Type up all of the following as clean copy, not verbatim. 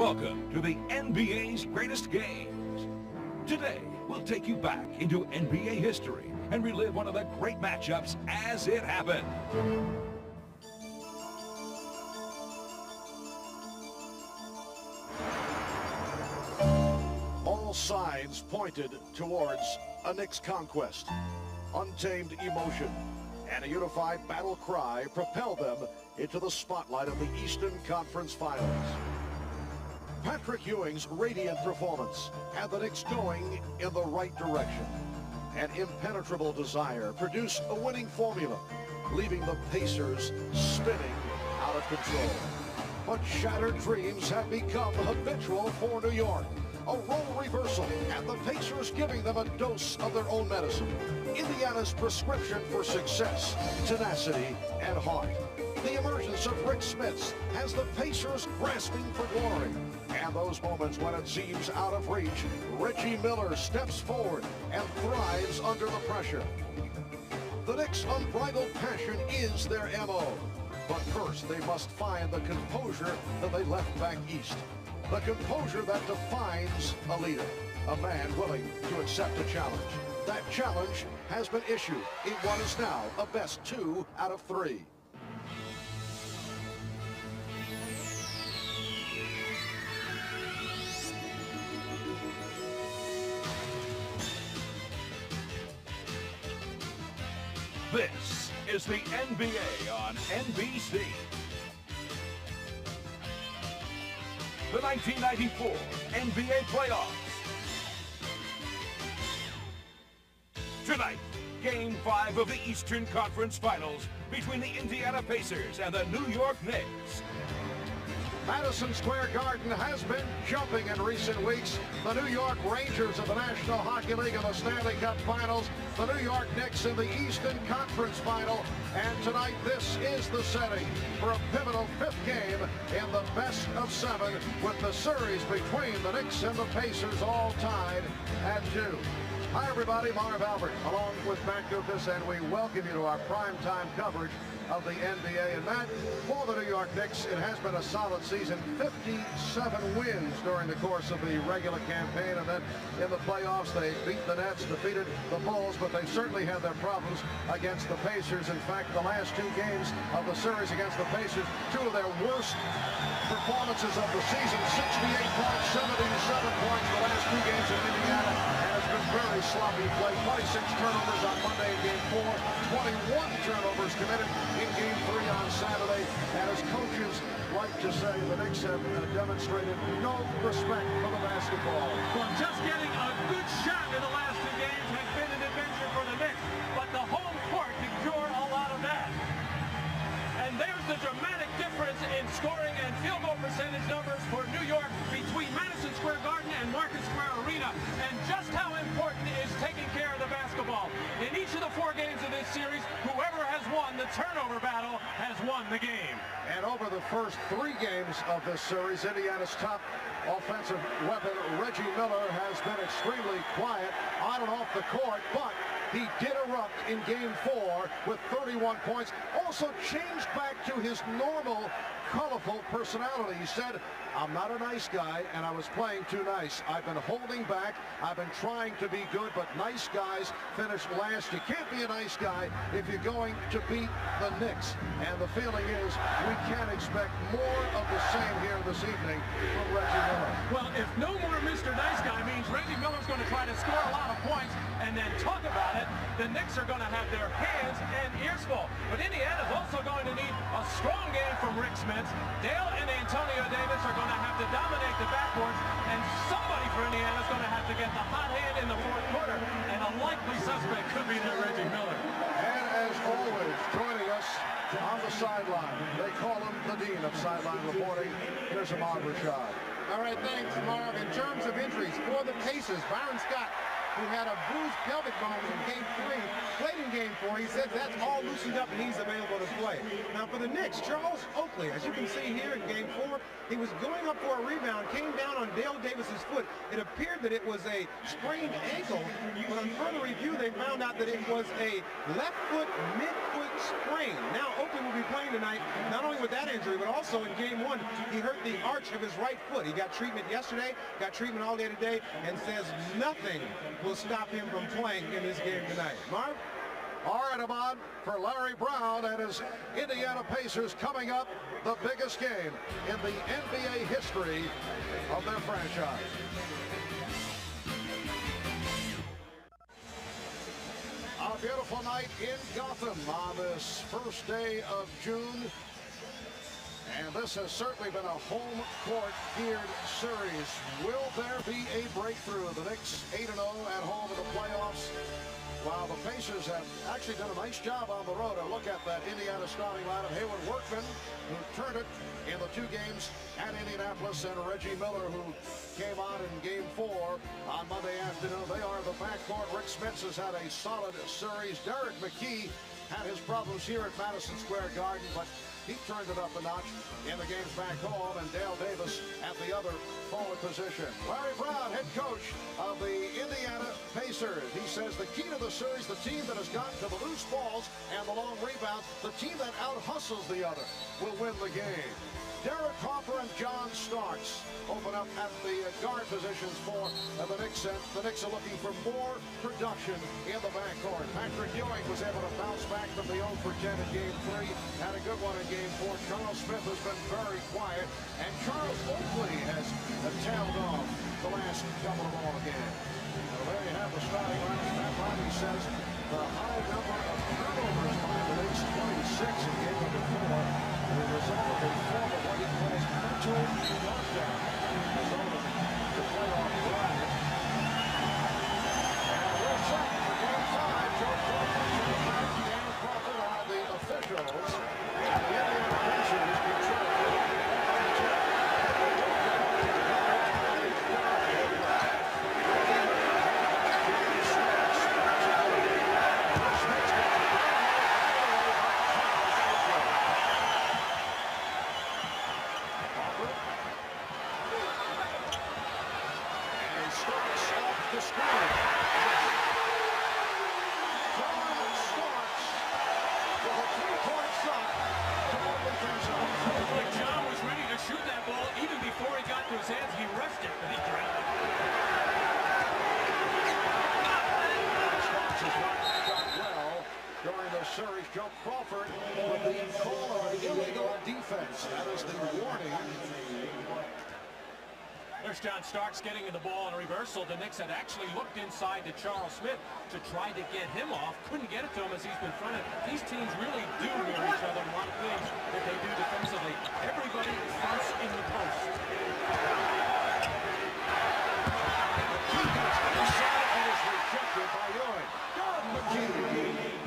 Welcome to the NBA's greatest games. Today, we'll take you back into NBA history and relive one of the great matchups as it happened. All signs pointed towards a Knicks conquest. Untamed emotion and a unified battle cry propelled them into the spotlight of the Eastern Conference Finals. Patrick Ewing's radiant performance had the Knicks going in the right direction. An impenetrable desire produced a winning formula, leaving the Pacers spinning out of control. But shattered dreams have become habitual for New York. A role reversal, and the Pacers giving them a dose of their own medicine. Indiana's prescription for success, tenacity, and heart. The emergence of Rick Smits has the Pacers grasping for glory. And those moments when it seems out of reach, Reggie Miller steps forward and thrives under the pressure. The Knicks' unbridled passion is their MO. But first, they must find the composure that they left back east. The composure that defines a leader, a man willing to accept a challenge. That challenge has been issued in what is now a best 2 out of 3. This is the NBA on NBC. The 1994 NBA playoffs. Tonight, Game 5 of the Eastern Conference Finals between the Indiana Pacers and the New York Knicks. Madison Square Garden has been jumping in recent weeks. The New York Rangers of the National Hockey League in the Stanley Cup Finals. The New York Knicks in the Eastern Conference Final. And tonight, this is the setting for a pivotal 5th game in the best of 7, with the series between the Knicks and the Pacers all tied at 2. Hi, everybody. Marv Albert, along with Matt Dukas, and we welcome you to our primetime coverage of the NBA. And Matt, for the New York Knicks, it has been a solid season. 57 wins during the course of the regular campaign, and then in the playoffs they beat the Nets, defeated the Bulls, but they've certainly had their problems against the Pacers. In fact, the last 2 games of the series against the Pacers, 2 of their worst performances of the season. 68 points, 77 points the last 2 games in Indiana, and it's been very sloppy play. 26 turnovers on Monday in Game 4, 21 turnovers committed in Game 3 on Saturday. And as coaches like to say, the Knicks have demonstrated no respect for the basketball. Well, just getting a good shot in the last 2 games has been an adventure for the Knicks, but the home court can cure a lot of that. And there's the dramatic difference in scoring and field goal percentage numbers for New York between Madison Square Garden and Market Square Arena, and just how important is taking care of the basketball. In each of the 4 games of this series, whoever has won the turnover battle has won the game. And over the first 3 games of this series, Indiana's top offensive weapon, Reggie Miller, has been extremely quiet on and off the court, but he did erupt in Game 4 with 31 points. Also changed back to his normal, colorful personality. He said, "I'm not a nice guy, and I was playing too nice. I've been holding back. I've been trying to be good, but nice guys finish last. You can't be a nice guy if you're going to beat the Knicks." And the feeling is we can expect more of the same here this evening from Reggie Miller. Well, if no more Mr. Nice Guy means Reggie Miller's going to try to score a lot of points and then talk about it, the Knicks are going to have their hands and ears full. But Indiana's also going to need a strong game from Rick Smits. Dale and Antonio Davis are going to have to dominate the backcourts, and somebody for Indiana is going to have to get the hot hand in the 4th quarter, and a likely suspect could be that Reggie Miller. And as always, joining us on the sideline, they call him the Dean of Sideline Reporting. Here's Ahmad Rashad. All right, thanks, Marv. In terms of injuries for the Pacers, Byron Scott who had a bruised pelvic bone in Game 3, played in Game 4. He said that's all loosened up and he's available to play. Now for the Knicks, Charles Oakley, as you can see here in Game 4, he was going up for a rebound, came down on Dale Davis's foot. It appeared that it was a sprained ankle, but on further review, they found out that it was a left foot, mid-foot sprain. Now Oakley will be playing tonight, not only with that injury, but also in Game 1, he hurt the arch of his right foot. He got treatment yesterday, got treatment all day today, and says nothing will stop him from playing in this game tonight. Marv? All right, Ahmad, for Larry Brown and his Indiana Pacers coming up, the biggest game in the NBA history of their franchise. A beautiful night in Gotham on this first day of June. And this has certainly been a home court geared series. Will there be a breakthrough? The Knicks 8-0 at home in the playoffs, while the Pacers have actually done a nice job on the road. And look at that Indiana starting lineup. Hayward Workman, who turned it in the 2 games at Indianapolis, and Reggie Miller, who came on in Game 4 on Monday afternoon. They are the backcourt. Rick Smits has had a solid series. Derek McKee had his problems here at Madison Square Garden, but he turned it up a notch in the games back home, and Dale Davis at the other forward position. Larry Brown, head coach of the Indiana Pacers. He says the key to the series, the team that has gotten to the loose balls and the long rebounds, the team that out-hustles the other will win the game. Derek Harper and John Starks open up at the guard positions for the Knicks, and the Knicks are looking for more production in the backcourt. Patrick Ewing was able to bounce back from the 0 for 10 in Game 3, had a good one in Game 4. Charles Smith has been very quiet, and Charles Oakley has tailed off the last couple of ball games. So there you have the starting lineup. Matt Riley says the high number of turnovers by the Knicks, 26 in Game number 4. The result of a form of what he calls mental lockdown. The result of the playoff run. And we're set for Game 5. Joe Crawford, Dan Crawford are the officials. And the Indiana Pacers control. Series, Joe Crawford with the call of an illegal defense. That is the warning. There's John Starks getting in the ball in a reversal. The Knicks had actually looked inside to Charles Smith to try to get him off. Couldn't get it to him as he's been fronted. These teams really do mirror each other in a lot of things that they do defensively. Everybody fronts in the post. And is rejected by Ewing. McKee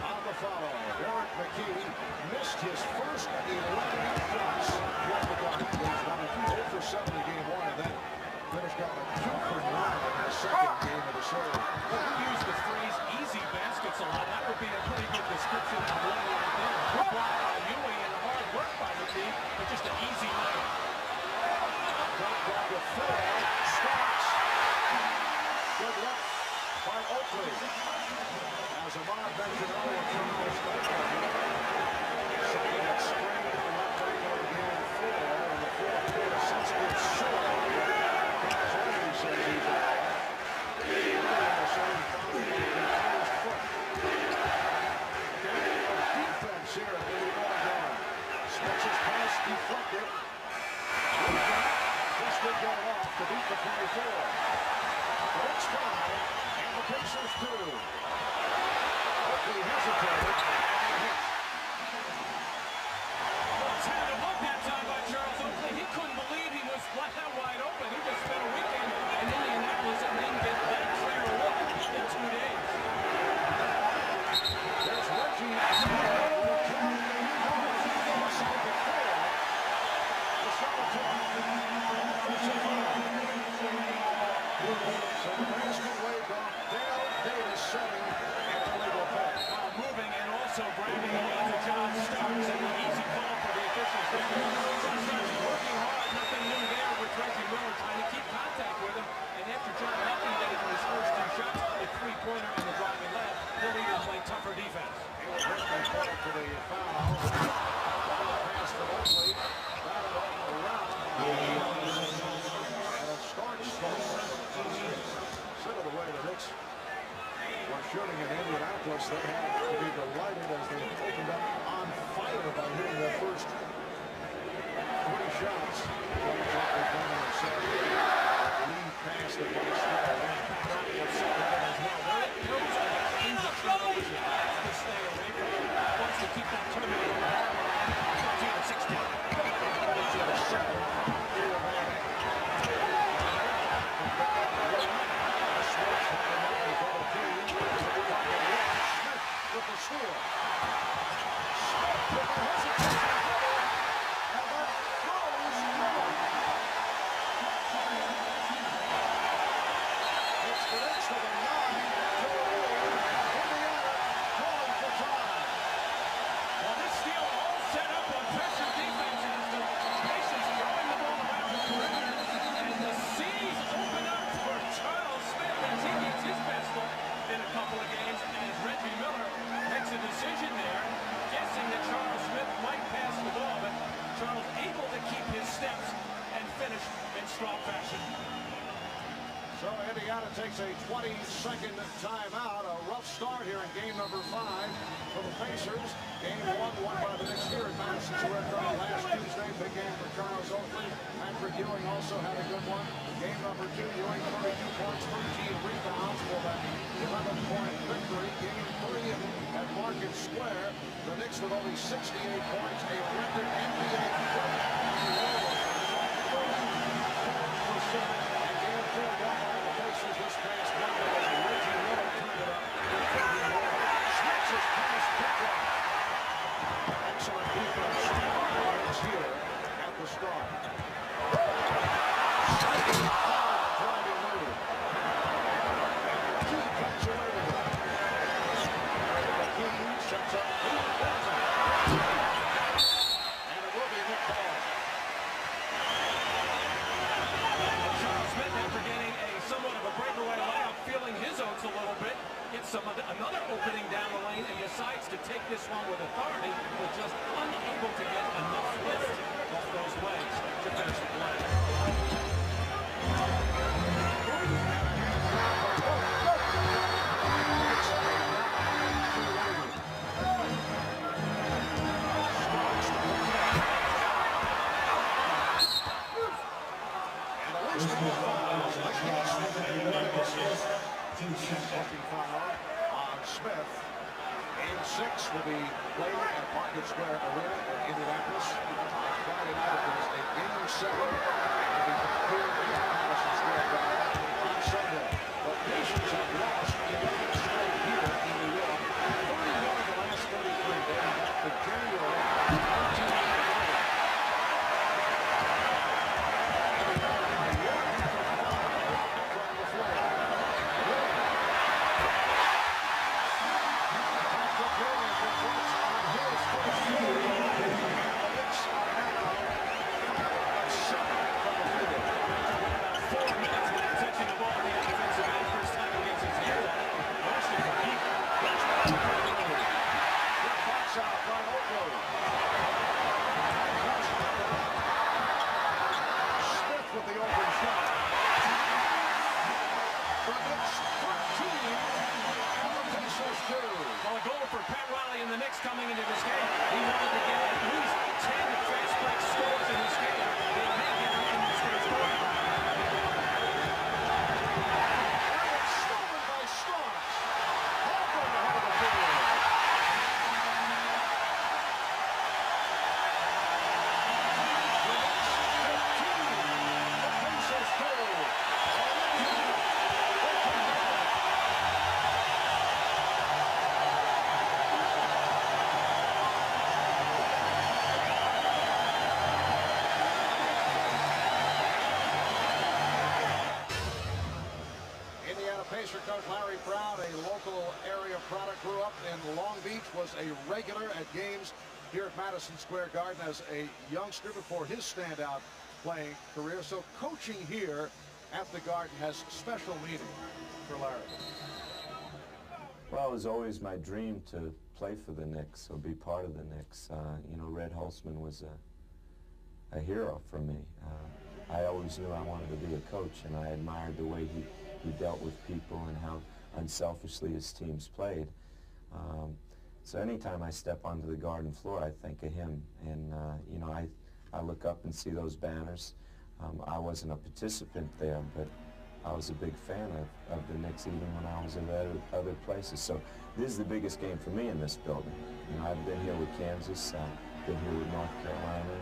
on the follow. Derek McKee missed his first 11 shots. He's gone 0 for 7 in Game 1, and then finished up a 2 for 9 in the second game of the series. Well, we use the phrase easy baskets a lot. That would be a pretty good description of one right there. Good block by Ewing and hard work by the team, but just an easy night. Got down to 4. Starks. Good luck by Oakley. As Ahmad mentioned earlier, Charles saying that sprained in the left ankle in Game 4 in the fourth quarter. Since it's short, as Reggie says he's out. Defense here at the Garden. Smith's pass deflected. Just did get off to beat the 24. It's 5, and the Pacers 2. Oakley hesitated. It's had a look that time by Charles Oakley. He couldn't believe he was flat out wide open. He just spent a weekend in Indianapolis and didn't get that clear a look in 2 days. There's Reggie Miller. So the basket waved off. Dale for the foul. Pass for Oakley. Batted around. And it starts the way the Knicks were shooting in Indianapolis. They had to be delighted as they opened up on fire by hitting their first 3 shots. Lead pass that went straight. Wants to keep that tournament alive. 15-16. With the steal. Smith with the hesitation. And that throws Miller. It's the Knicks with a 9-2 Indiana calling for time. Well, this steal all set up on pressure defense as the Pacers throwing the ball around the perimeter. And the seas open up for Charles Smith as he gets his best look in a couple of games. And as Reggie Miller makes a decision there, guessing that Charles Smith might pass the ball, but Charles able to keep his steps and finish in strong fashion. So Indiana takes a 20-second timeout. A rough start here in game number 5 for the Pacers. Game 1 won by the Knicks here at Madison Square Garden last Tuesday. Big game for Charles Oakley. Patrick Ewing also had a good one. Game number 2, Ewing 32 points, 13 rebounds for that 11-point victory. Game 3 at Market Square. The Knicks with only 68 points, a record NBA this past Monday as Reggie Miller turned it up. Switches past Pickett. Excellent defense here at the start. Driving move. Key comes away with it. Key sets up. And it will be Nick Ball. Charles Smith, after getting somewhat of a breakaway layup, feeling his oats a little bit, gets another opening down the lane and decides to take this one with authority, but just unable to get enough lift off those legs to finish the play. Second foul on Smith. Game 6 will be played at Market Square Arena in Indianapolis. Friday night it is a game 7. It will be here at Madison Square Garden on Sunday. But Pacers have lost 11 straight here in New York. 31 of the last 33 dating back to January 1990. Coming into this game, he wanted to get at least 10 fast break scores in this game. They make it in this first quarter. And it's stolen by Starks. Hawthorne ahead of the field. The Knicks 15. The Pacers 2. Pacer coach Larry Brown, a local area product, grew up in Long Beach, was a regular at games here at Madison Square Garden as a youngster before his standout playing career. So coaching here at the Garden has special meaning for Larry. Well, it was always my dream to play for the Knicks or be part of the Knicks. You know, Red HarL'son was a hero for me. I always knew I wanted to be a coach, and I admired the way he dealt with people and how unselfishly his teams played. So anytime I step onto the Garden floor, I think of him, and you know, I look up and see those banners. I wasn't a participant there, but I was a big fan of the Knicks even when I was at other places. So this is the biggest game for me in this building. You know, I've been here with Kansas, I've been here with North Carolina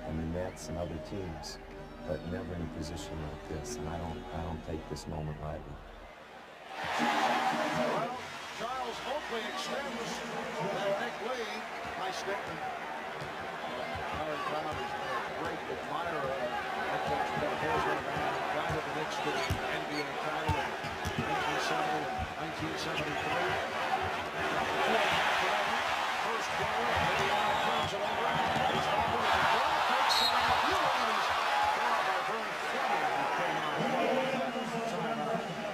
and the Nets and other teams, but never in a position like this, and I don't take this moment lightly. Well, Charles Oakley extends the Nick lead. Nice statement. Howard Brown is a great admirer of Nick Coach Paul Hazelton, guided the Knicks to the NBA title in 1970 and 1973. First goal, Indiana turns it over. He's off with the ball, takes it out.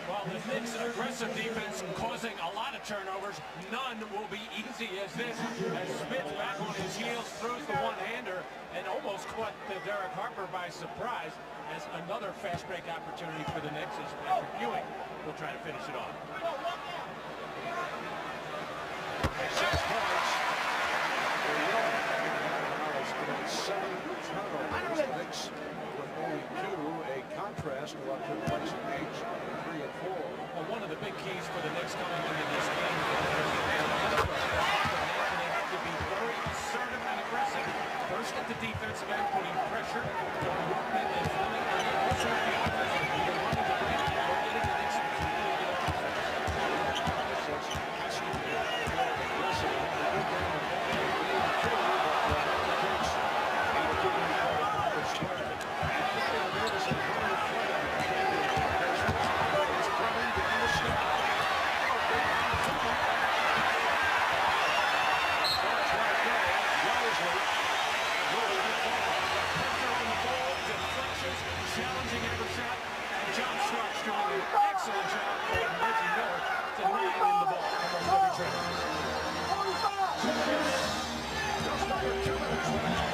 Well, the Knicks' aggressive defense causing a lot of turnovers. None will be easy as this, as Smith back on his heels throws the one-hander and almost caught Derek Harper by surprise, as another fast break opportunity for the Knicks as Patrick Ewing will try to finish it off. 6 points. Has committed 7 turnovers. The Knicks with only 2, a contrast to what took place in games 3 and 4. Well, one of the big keys for the Knicks coming into this game is they have to be very assertive and aggressive. First at the defensive end, putting pressure on Workman and Fleming, and then also at the offensive end, either running the play or getting the Knicks to completely get offensive. Has to be aggressive. Challenging every shot, and John Starks doing an excellent job on Reggie Miller to line in the ball almost every trip. Just under 2 minutes left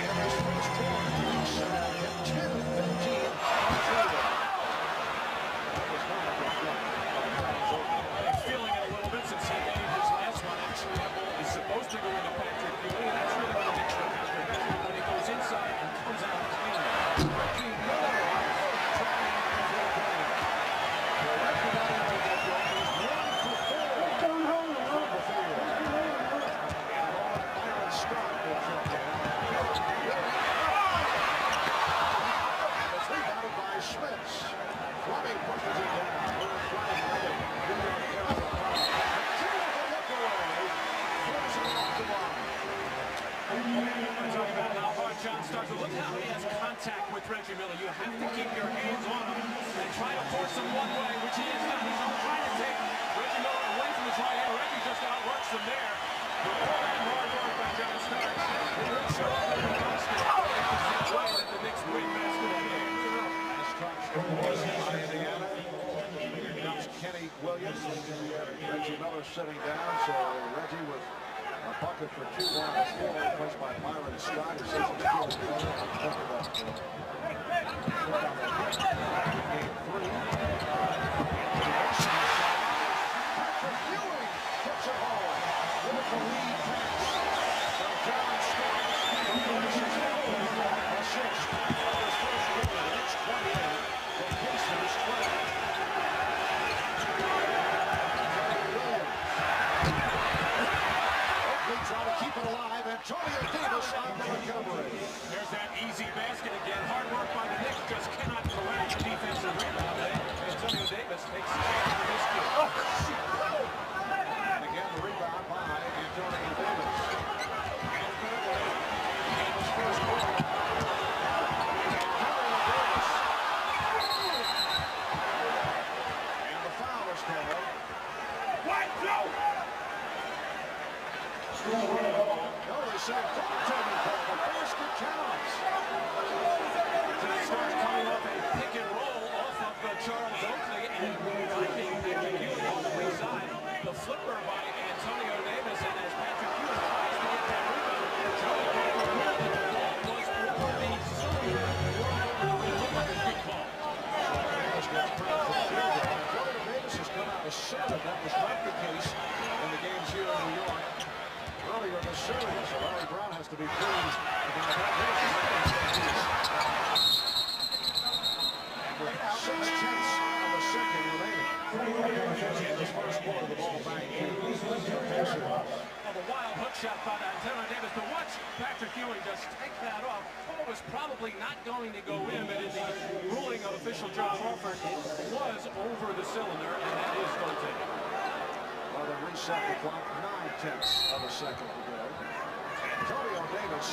in this first quarter. 10-15. He's feeling it a little bit since he made his last one. Actually, that ball is supposed to go into Patrick Ewing, and that's really what the Knicks are after. When he goes inside and comes out of his hand. Reggie Miller trying to throw it down. John Starks, look how he has contact with Reggie Miller. You have to keep your hands on him and try to force him one way, which he is not. He's trying to take Reggie Miller away from his right hand. Reggie just outworks him there. But all that hard work by John Starks, it will show up in the basket. It's the way that the Knicks win basketball games. This time was by Indiana. Here comes Kenny Williams. Reggie Miller sitting down, so Reggie with a bucket for 2 on the floor, replaced by Myron Scott, who says he's feeling better. Game 3. Patrick Ewing hits it home with the lead pass from John Starks. A 6th for his first quarter. It's 28. The Pacers 20. Trying to keep it alive, Antonio Davis on the recovery. There's that easy basket again. Hard work by the Knicks, just cannot corral the defensive rebound. Antonio Davis takes the chance for this kid. And again, the rebound by Antonio Davis. And finally, in his first quarter, Antonio Davis. And the foul is called. Wide throw! No, they say goaltending call. The basket counts. Starts coming off a pick and roll off of Charles Oakley and finding Patrick Ewing on the weak side. The flipper by Antonio said that that was not the case in the games here in New York earlier this series. So Larry Brown has to be pleased about that. And with 6/10 of a second remaining in this first quarter, the ball back to the Pacers. A wild hook shot by Antonio Davis, but watch Patrick Ewing just take that off. Ball was probably not going to go in, but in the ruling of official John Crawford, it was over the cylinder, and that is goaltending. Well, they reset the clock, 9/10 of a second to go. Antonio Davis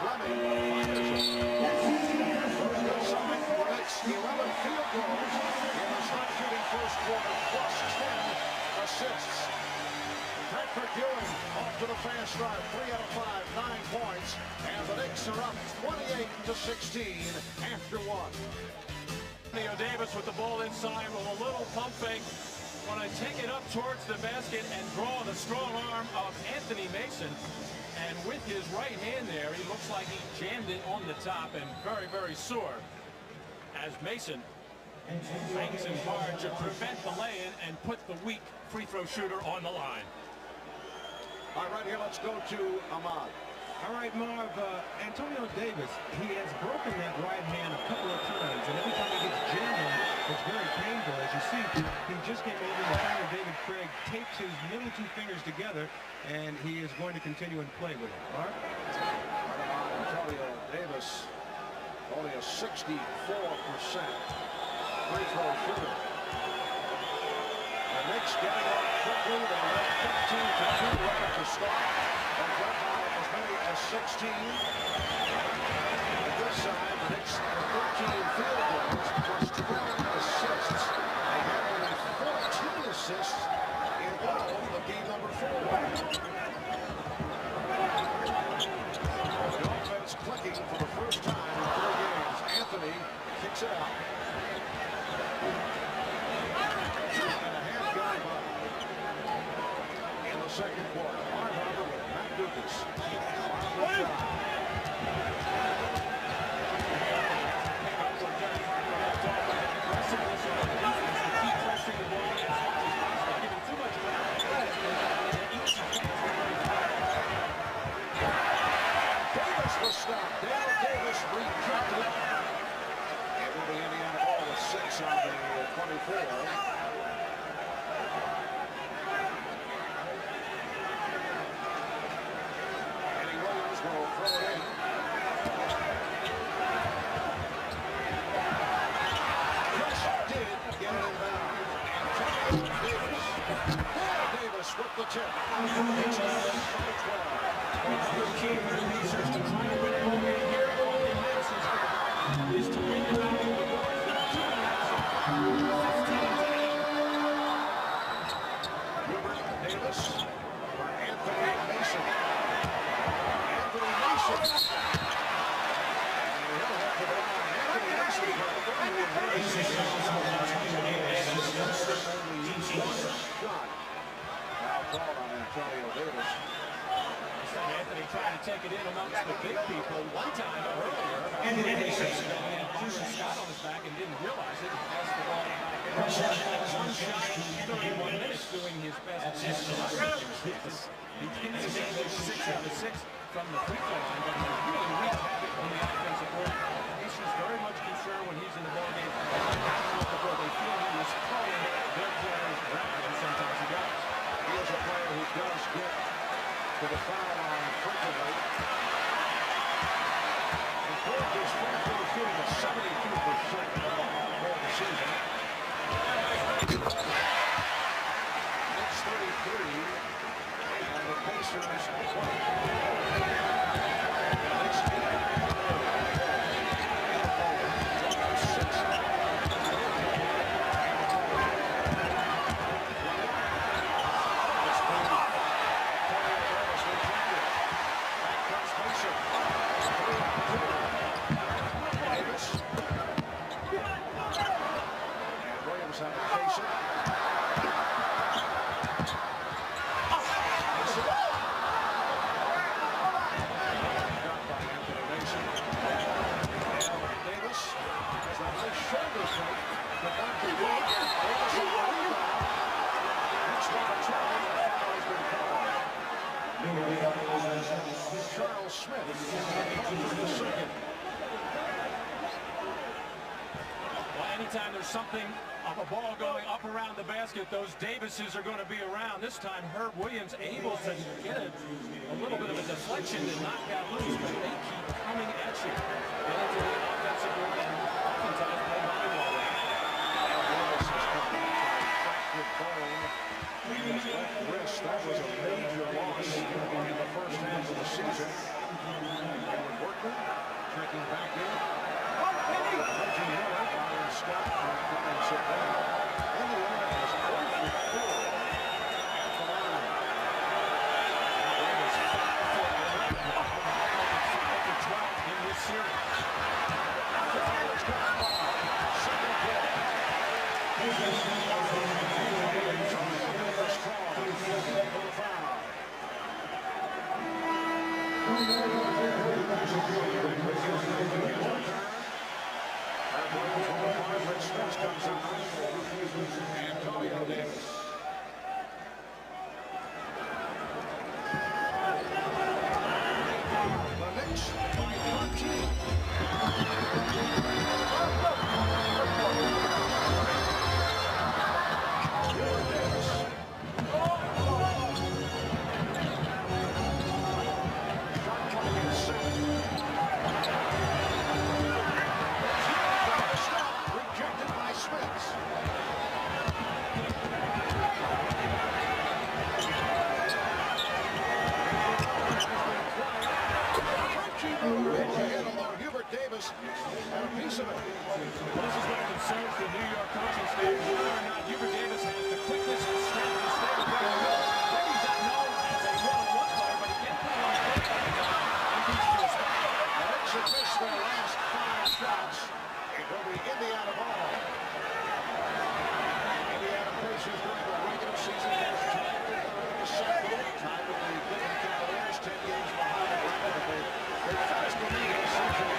Fleming fires it. Knicks 11 field goals in the shot-shooting first quarter, plus 10 assists. Patrick Ewing off to the fast start, 3 out of 5, 9 points, and the Knicks are up 28-16 after 1. Antonio Davis with the ball inside with a little pump fake. When I take it up towards the basket and draw the strong arm of Anthony Mason. And with his right hand there, he looks like he jammed it on the top and very, very sore. As Mason bangs him hard to prevent the lay-in and put the weak free throw shooter on the line. All right, here, let's go to Ahmad. All right, Marv, Antonio Davis, he has broken that right hand a couple of times, and every time he gets jammed on it, it's very painful. As you see, he just came over and trainer David Craig tapes his middle two fingers together, and he is going to continue and play with it. Marv? Antonio Davis, only a 64% free throw shooter. The Knicks getting on quickly. They led 15-2 right at the start. And got as many as 16. At this side, the Knicks have 13 field goals plus 12 assists. They had only 14 assists in all of game number 4. The offense clicking for the first time in 4 games. Anthony kicks it out. Second quarter. Matt Lucas. Davis was stopped. Dale Davis rejected. And with the Indiana ball with 6 on the 24. With the tip. It's by 12. The key for the Pacers to try to win a ball game here on the Madison Square Garden is to win the back of the board. 15-10. Davis for Anthony Mason. Anthony Mason. And he'll have to rely on Anthony Mason for the shot. Call on Antonio Davis. Anthony trying to take it in amongst the big people one time earlier. And he had Scott on his back and didn't realize it. Passed the ball back. One shot in 31 minutes doing his best. He didn't get 6 out of 6 from the free throw line, but he really wreaked havoc on the offensive board. Pacers very much concerned when he's in the ball game. They feel he was throwing their players back, and sometimes he does. He is a player who does get to the foul line frequently. And Ford is free throw shooting at 72% for the season. It's 33, and the Pacers 20. something of a ball going up around the basket, those Davises are going to be around. This time, Herb Williams able to get a little bit of a deflection and knock that loose, but they keep coming at you. Get into the offensive board and oftentimes play volleyball. His left wrist, that was a major loss in the first half of the season. Aaron Workman checking back in. Reggie Miller, Byron Scott, and sit down. Indiana has 0 for 4 at the line. That is 5 for 11. 5 for 12 in this series. The Fires got the ball. Second play. Antonio Davis. The Knicks by 13. Davis had a piece of it. Well, this is what concerns the New York coaching staff. Whether or not Hubert Davis has the quickness and strength to stay with Reggie Miller. Reggie's not known as a one-on-one player, but he can put on a play and beats to a spot. The Knicks have missed their last 5 shots. It will be Indiana ball. Indiana Pacers during the regular season has tied with the Central, tied with the Cleveland Cavaliers, 10 games behind the rivalry. They're fast to lead in Central.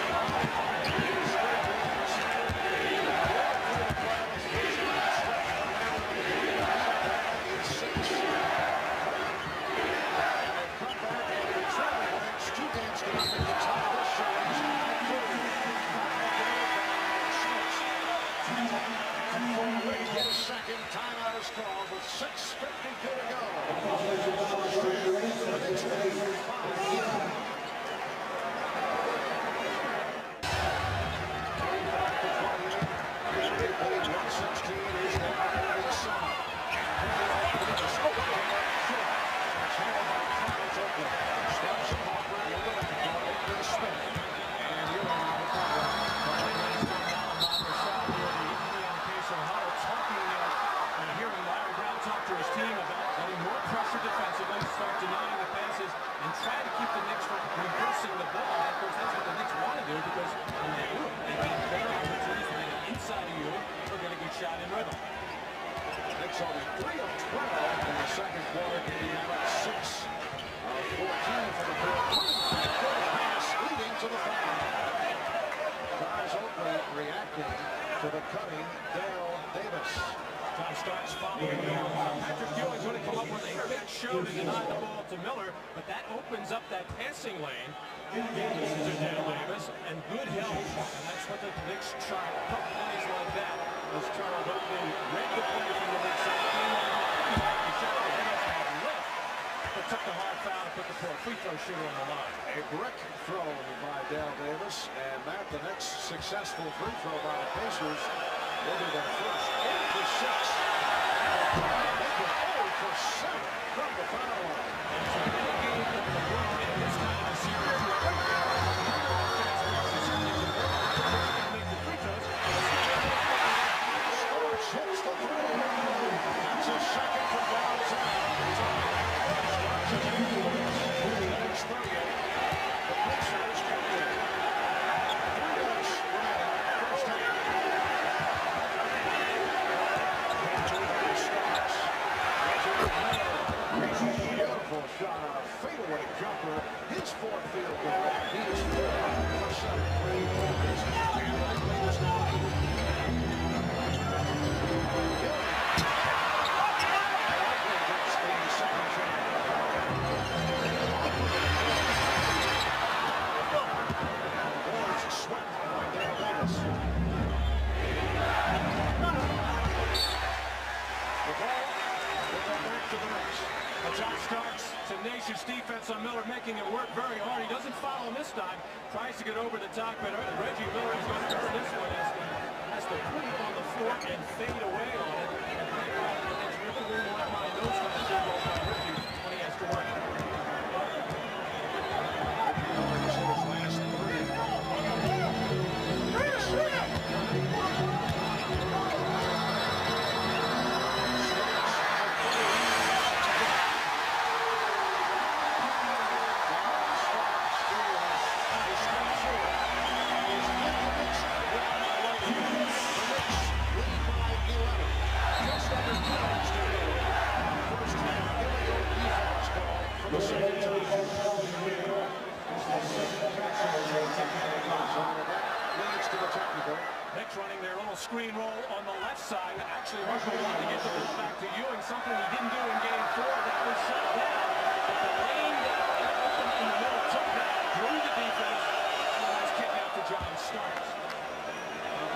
Second timeout is called with 6:52 to go. The Knicks lead 5. Try to keep the Knicks from reversing the ball. Of course, that's what the Knicks want to do because when they do it, they get better opportunities to get it inside of you or get a good shot in rhythm. Knicks only 3 of 12 in the second quarter. Indiana 6 of 14 for the third. Good pass leading to the foul. Charles Oakley reacting to the cutting Dale Davis. Time starts following now. Patrick Ewing's going to come up with a big show to deny the ball to Miller, but that opens up that passing lane to Dale Davis, and good help. And that's what the Knicks try. Tough plays like that. As Charles Oakley read the play from the right side, came on the shot had lift, but took the hard foul and put the free throw shooter on the line. A brick throw by Dale Davis, and Matt, the next successful free throw by the Pacers will be their first 8 for 6. Make it 0 for 7 from the foul line. It's a big game of the world in this time of the series. Make the free throws. Starks hits the three. That's a second from downtown. Starks has been It's 38. The Pacers can win. 3 minutes remaining first half. John Starks, tenacious defense on Miller, making him work very hard. He doesn't foul him this time. Tries to get over the top, but Reggie Miller is going to earn this one. Has to put it on the floor and fade away on it. It's really one of my notes on the ball by Reggie when he has to work. Knicks running their little screen roll on the left side. Actually, Russell wanted to get the ball back to Ewing, something he didn't do in Game 4. That was shut down. But the lane down open in the middle took that, drew the defense, and a nice kick out to John Starks.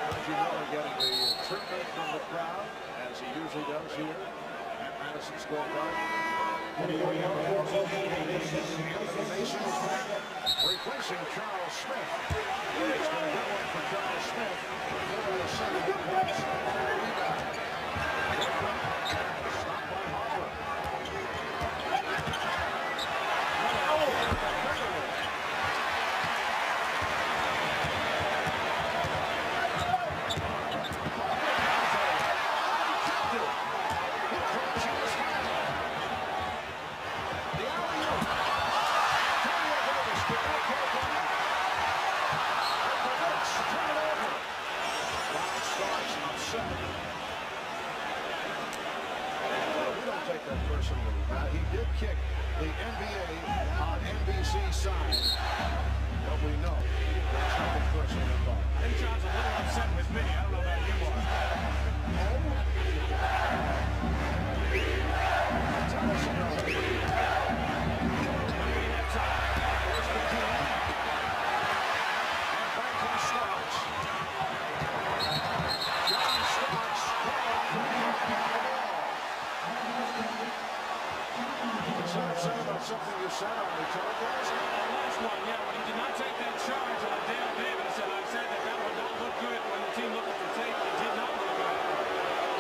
Reggie Miller getting the treatment from the crowd, as he usually does here at Madison Square Garden. Mason is back, replacing Charles Smith. It's been a good one for Charles Smith. Over the 7 points. Rebound. Stopped by Harper. He did kick the NBA on NBC side, but we know there's nothing personal involved. I think John's a little upset with me. I don't know about you, Mark. And Franklin starts. John Starks. Something you said on the telecast? Last one, yeah, when he did not take that charge on Dale Davis, and I said that would not look good when the team looked at the tape. It did not look good.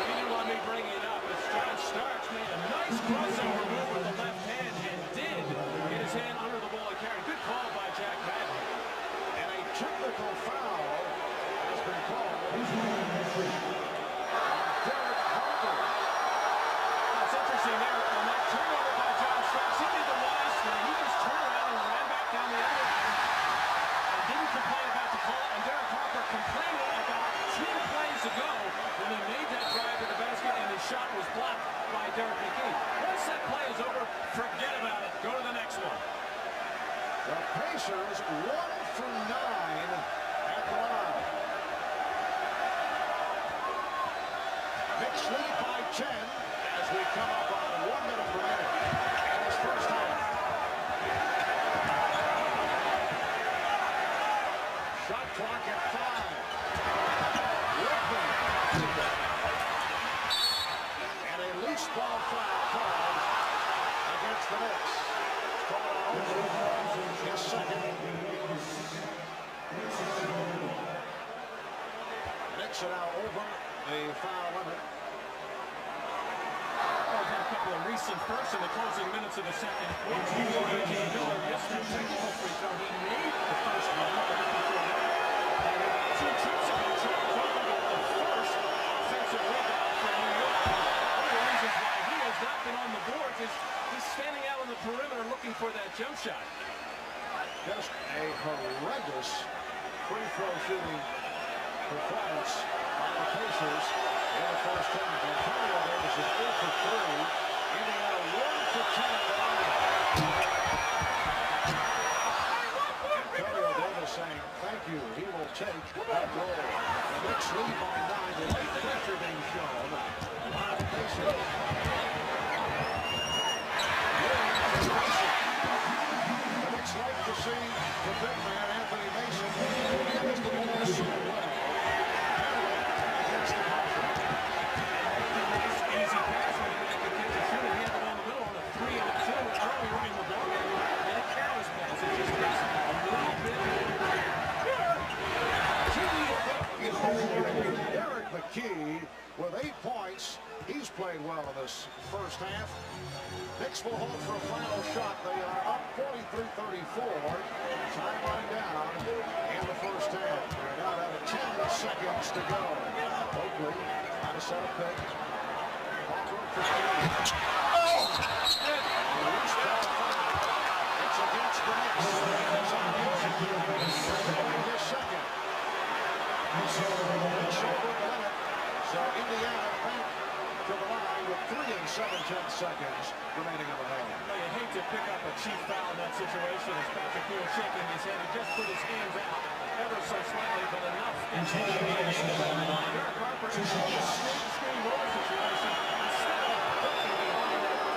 He didn't want me bringing it up. It's John Starks made a nice crossover move with the left hand and did get his hand under the ball and carry. Good call by Jack Madden. And a technical foul has been called on Derek Harper. That's interesting there on that turnover by John Starks. He did the last thing. He just turned around and ran back down the other line and didn't complain about the call. And Derek Harper complained about 2 plays ago when he made that drive to the basket and his shot was blocked by Derek McKee. Once that play is over, forget about it. Go to the next one. The Pacers 1 for 9 at the line. Knicks lead by 10 as we come up on 1 minute remaining in this first half. Shot clock at 5. Whitman. And a loose ball foul called against the Knicks. It's called out his second. Knicks are now over the foul limit. A couple of recent firsts in the closing minutes of the second quarter. Reggie Miller, yesterday, technical free throw. He made the first one. Two trips ago, Charles Oakley got the first offensive rebound for New York. One of the reasons why he has not been on the boards is he's standing out on the perimeter looking for that jump shot. Just a horrendous free throw shooting performance by the Pacers in the first half. Antonio Davis is 0 for 3. Indiana 1 for 10 at the line. Antonio Davis saying thank you. He will take that role. The Knicks lead by 9. The late pressure being shown by the Pacers. The Knicks like to see the big man Anthony Mason, who handles the ball so well. Against the Easy pass when he could get the shooter. He had the ball in the middle on a 3 and played well in this first half. Knicks will hold for a final shot. They are up 43-34. Time running down in the first half. They're now down to 10 seconds to go. Oakley trying to set a pick. Loose ball foul. It's against the Knicks. It's on his second. So Indiana back to the line with 3 7/10 seconds remaining in the half. Well, you hate to pick up a cheap foul in that situation as Patrick Ewing shaking his head. He just put his hands out ever so slightly, but enough in Derek Harper in a screen roll situation. Instead of ducking behind that,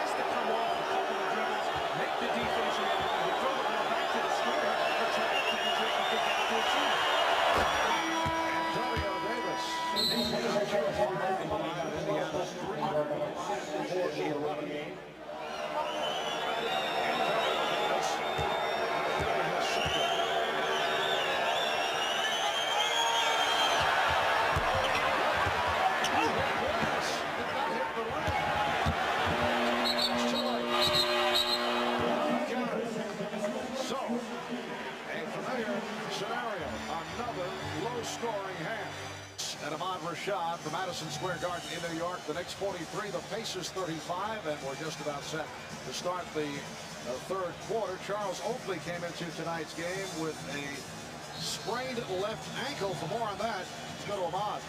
has to come off a couple of dribbles, make the defense react, and throw the ball back to the screen or try to penetrate and get back to a team. Antonio Davis. Indiana's 3-4-11 game. So, a familiar scenario, another low-scoring half. And Ahmad Rashad from Madison Square Garden in New York. The Knicks 43, the Pacers 35, and we're just about set to start the third quarter. Charles Oakley came into tonight's game with a sprained left ankle. For more on that, let's go to Ahmad.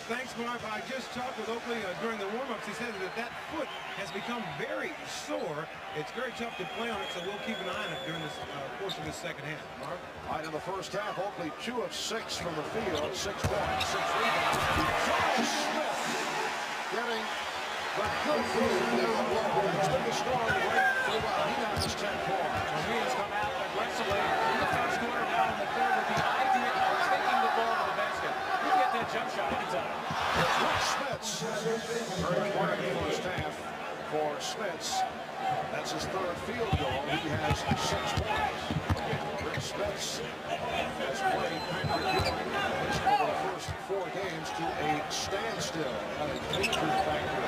Thanks, Mark. I just talked with Oakley during the warm-ups. He said that foot has become very sore. It's very tough to play on it, so we'll keep an eye on it during this course of this second half. Mark? All right, in the first half, Oakley 2 of 6 from the field, 6 points, 6 rebounds. Charles Smith getting the good move down low. That's been the story right throughout. He now has 10 points. He has come out aggressively in the first quarter, now in the third, with the idea of taking the ball to the basket. You get that jump shot anytime. Rick Smits, very important first half for Smits. That's his third field goal. He has 6 points. Rick Smits has played Patrick Ewing over the first 4 games to a standstill. A major factor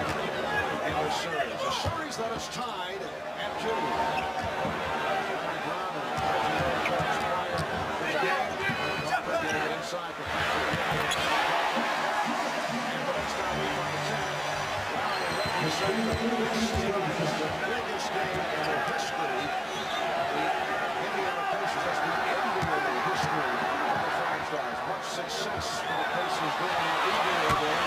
in this series. A series that is tied at 2. Inside for Patrick. And the next time we find a 10, Ryan saying that this is the biggest game in their history. The Indiana Pacers, that's the ending of the history of the franchise. Much success for the Pacers during the Indiana game.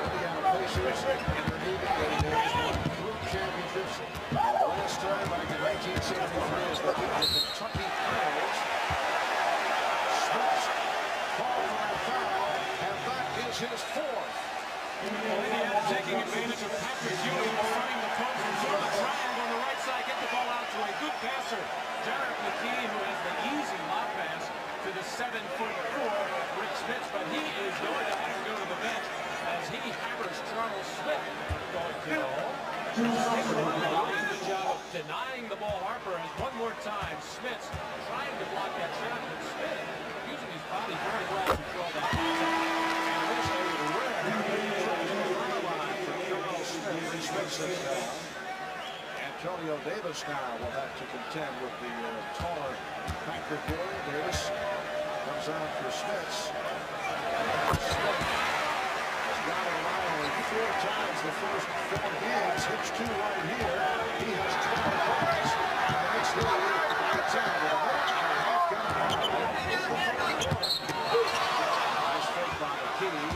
Indiana Pacers in their new decade has won 3 championships. And the last time back in 1973 is the Kentucky Owls. Smith falls on a foul, and that is his 4th. Indiana taking advantage of Patrick Ewing running the post and throw the triangle on the right side, get the ball out to a good passer, Jarrett McKee, who has the easy lob pass to the 7'4" Rick Smits, but he is going to have to go to the bench as he hammers Charles Smith going to the hole. Good job of denying the ball. Harper has one more time. Smits trying to block that shot, but Smith using his body very well to control that. And this is a rare Antonio Davis now will have to contend with the taller Patrick Ewing. Davis comes out for Smits. Smith has got it only 4 times the first 4 games. Hits 2 right here. He has 12 points. And the next day, by 10 with a minute and a half gone. Nice fake by McKee.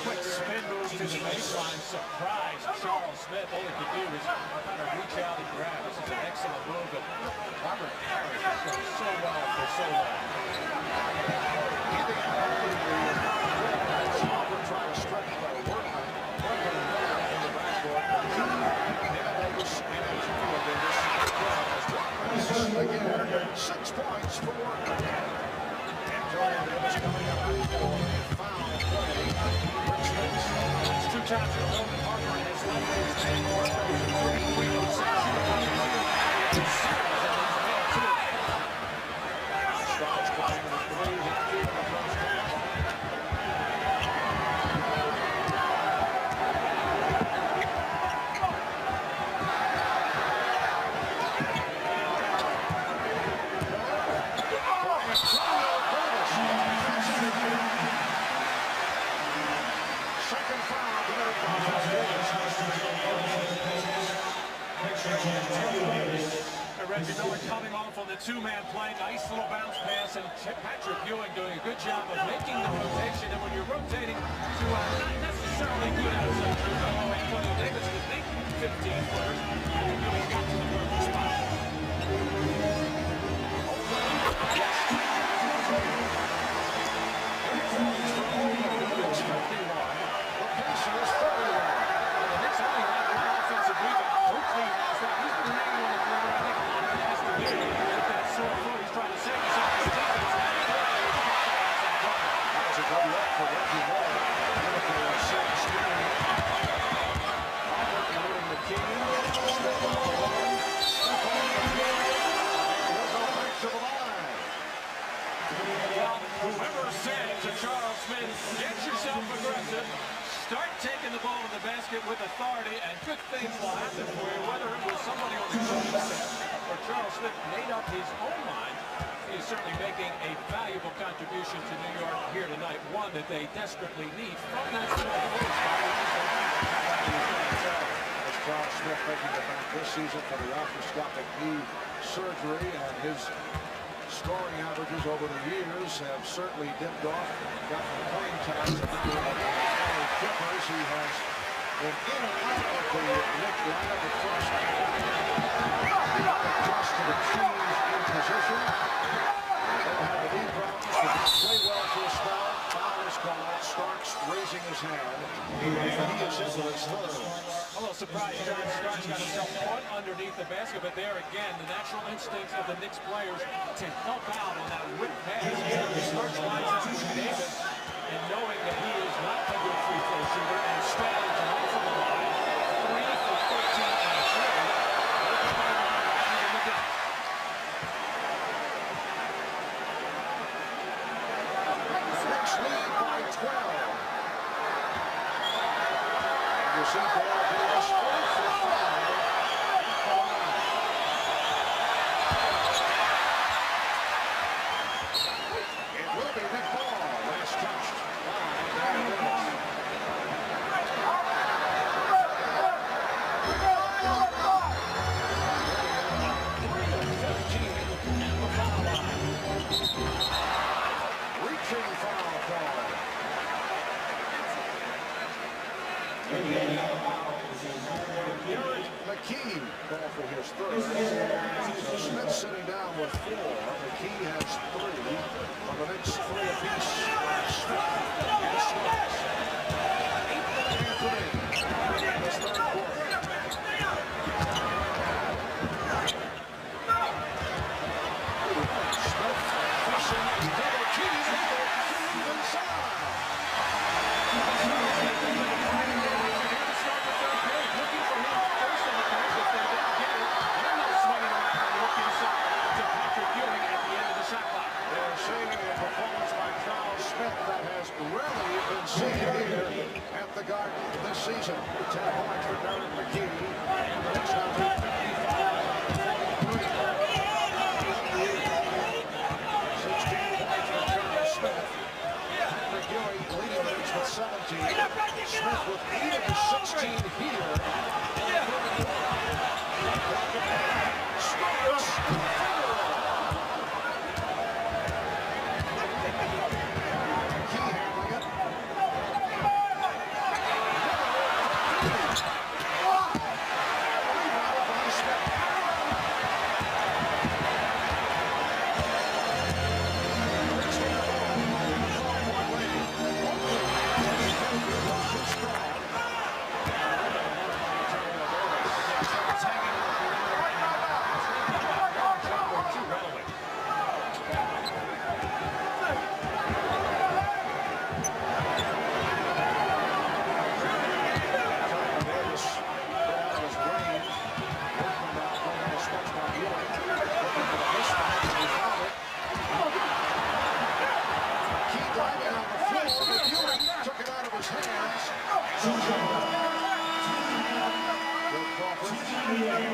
Quick spin move to the baseline. Surprise. Charles Smith, all he could do was kind of reach out and grab. This is an excellent move, but Robert Harris has done so well for so long. Trying to stretch by Workman. Workman in the backcourt. Davis and Antonio Davis. Again, 6 points for Workman. Antonio Davis coming up for foul play. It's 2 times in a row that Harper and his left hand stand Workman is a 33-0 Starts playing the 3 in the first half. two-man play, nice little bounce pass, and Patrick Ewing doing a good job of making the rotation. And when you're rotating to not necessarily good outside, Antonio Davis could make 15-footers. Patrick Ewing got to the perfect spot. Whoever said to Charles Smith, get yourself aggressive, start taking the ball to the basket with authority, and good things will happen for you, whether it was somebody on the coaching staff or Charles Smith made up his own mind. He is certainly making a valuable contribution to New York here tonight, one that they desperately need from that small forward spot. As Charles Smith making it back this season for the arthroscopic knee surgery, and his scoring averages over the years have certainly dipped off. Gotten playing time to the Clippers. He has been in and out of the Knicks lineup at first. Adjust to the change in position. They'll have the knee problems, but play well for a spell. Foul is called. Starks raising his hand. He is into his third. A little surprised John Starks got himself caught underneath the basket, but there again, the natural instincts of the Knicks players to help out on that whip pass. Starks lines up with Davis, and knowing that he is not a good free throw shooter, and standing tonight from the line, 3 for 13 and a shooter. The Knicks lead by 12. You see Davis 4 for 5. It will be Nick Ball. Last touched by Davis. Reaching foul call. McKee call for his third. So Smith sitting down with 4. McKee has 3. On the next 3 apiece. Smith and Starks. 8.5 in this third quarter. Smith pushing double keys inside. Rarely been seen here at the Garden this season. 10 points for Darren McKee. The Knicks now to 55-43. 16 points for Charles Smith. Patrick Ewing leading the Knicks with 17. Smith with 8 of his 16 here. Starks.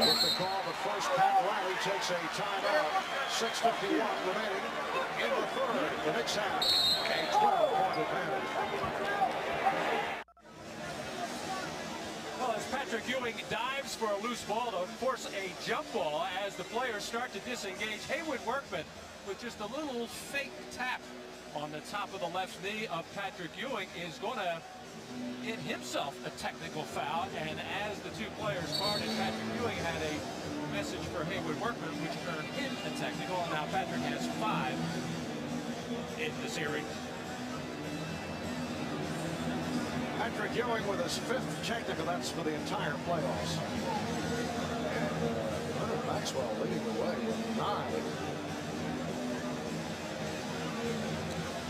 With the call, but first Pat Riley takes a timeout. 6:51 remaining in the third. The Knicks have a 12-point advantage. Well, as Patrick Patrick Ewing dives for a loose ball to force a jump ball as the players start to disengage. Haywood Workman with just a little fake tap on the top of the left knee of Patrick Ewing is going to get himself a technical foul. And as the two players parted, Patrick Ewing had a message for Haywood Workman, which earned him a technical. And now Patrick has 5 in the series. Patrick Ewing with his 5th technical. That's for the entire playoffs. And Leonard Maxwell leading the way with 9.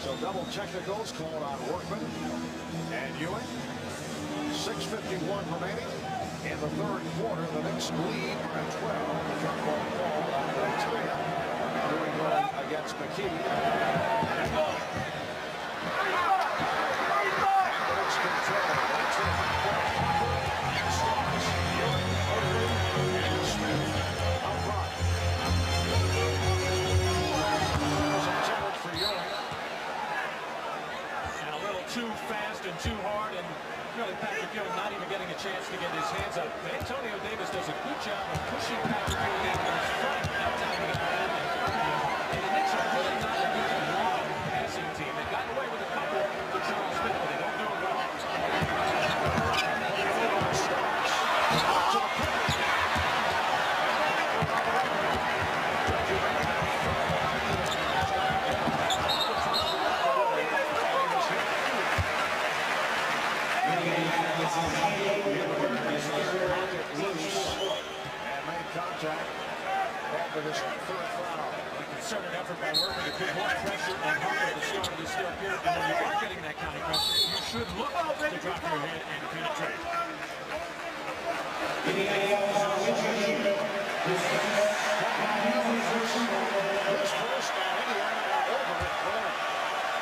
So double technicals called on Workman and Ewing. 6:51 remaining in the 3rd quarter. The Knicks lead by 12. The jump ball called on Montana. Ewing going against McKee. Too fast and too hard, and really Patrick Ewing not even getting a chance to get his hands up. But Antonio Davis does a good job of pushing Patrick Ewing into his front. That time he got that in front of him. And the Knicks are really not a good long passing team. They've gotten away with a couple for Charles Smith, but they don't do it well. His 3rd foul. A concerted effort by Workman to put more pressure on Harper at the start of this third period. And when you are getting that kind of pressure, you should look to drop your head and penetrate. This first and Indiana got over it.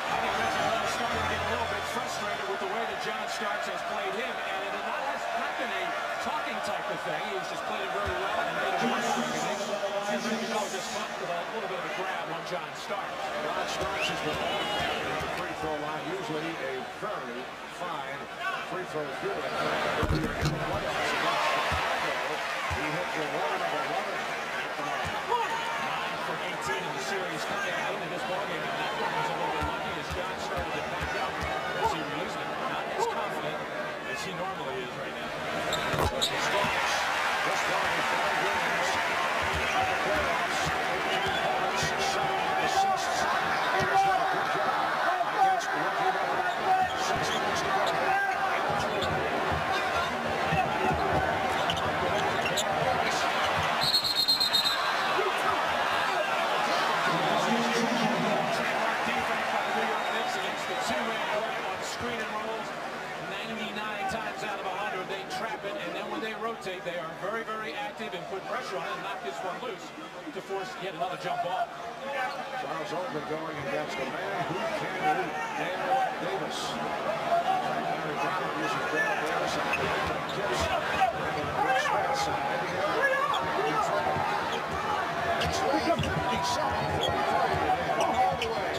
I think Reggie Miller starting to get a little bit frustrated with the way that John Starks has played him, and it has not been a talking type of thing. He's just played it very well and made it work for everything. And Reggie Miller just caught with a little bit of a grab on John Starks. John Starks has been at the free throw line, usually a very fine free throw shooter. In the playoffs against Chicago, he hit the one of 11 at the moment. 9 for 18 in the series coming into this ballgame, and that one was a little bit lucky as John started to back up as he released it. Not as confident as he normally is right now. Starks just won 5 games in the playoffs. 18 points, 7 assists. He's done a good job against Reggie Miller. 6 minutes to go in the 3rd. They are very, very active and put pressure on it and knock this one loose to force yet another jump ball. Charles Oldman going against a man who can lead, Daniel Davis. Larry Brown uses Daniel Davis on the tips. Bringing Rick Smith side. Next lead, 57-43. All the way.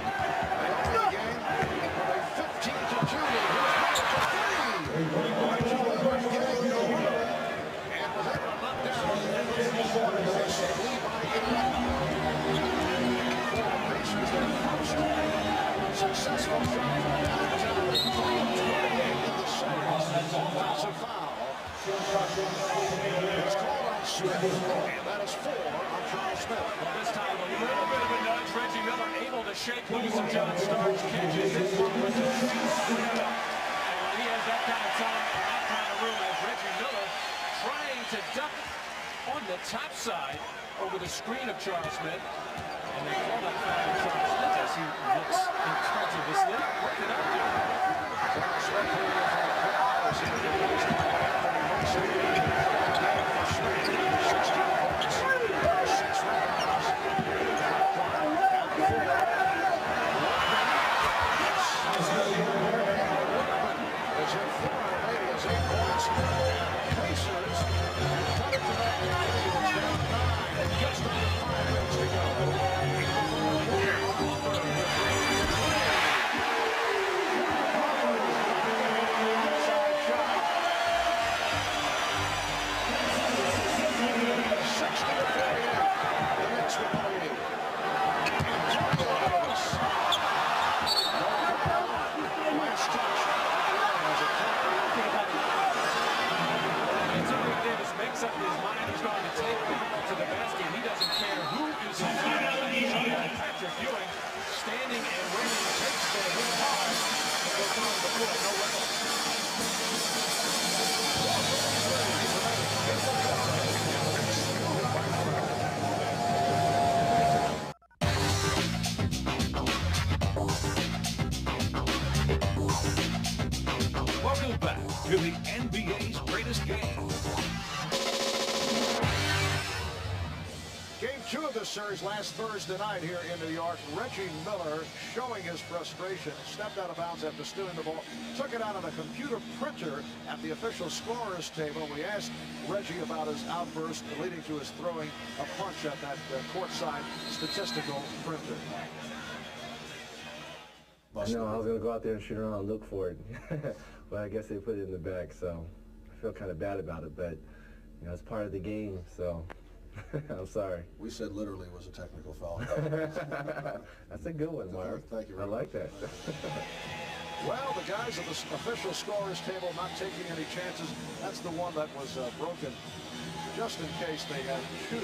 They open the game with a 15-2 lead. Here's Miller for 3. Successful shot from downtown. In the series. Offensive foul. It's called on Smith, and that is 4 on Charles Smith. Well, this time a little bit of a nudge. Reggie Miller able to shake loose of John Starks. Catches this one with his feet straight up. And when he has that kind of time and that kind of room as Reggie Miller trying to duck on the top side over the screen of Charles Smith. And they call that foul on Charles Smith as he looks in terms of this league. What did I do? Charles Smith here for the foul. As he released by Anthony Mason. For Smith, 16 points, 6 rebounds. Has hit 4 out of 8. He has 8 points. Pacers cut it to that lead. It's down 9 and just under 5 minutes to go. to the NBA's greatest game. Game 2 of this series last Thursday night here in New York. Reggie Miller showing his frustration, stepped out of bounds after stealing the ball, took it out on a computer printer at the official scorer's table. We asked Reggie about his outburst leading to his throwing a punch at that courtside statistical printer. No, I was going to go out there and shoot around and look for it, but I guess they put it in the bag, so I feel kind of bad about it, but you know, it's part of the game, so I'm sorry. We said literally it was a technical foul. That's a good one, Mark. Thank you. I like that. Well, the guys at the official scorer's table not taking any chances. That's the one that was broken just in case they had two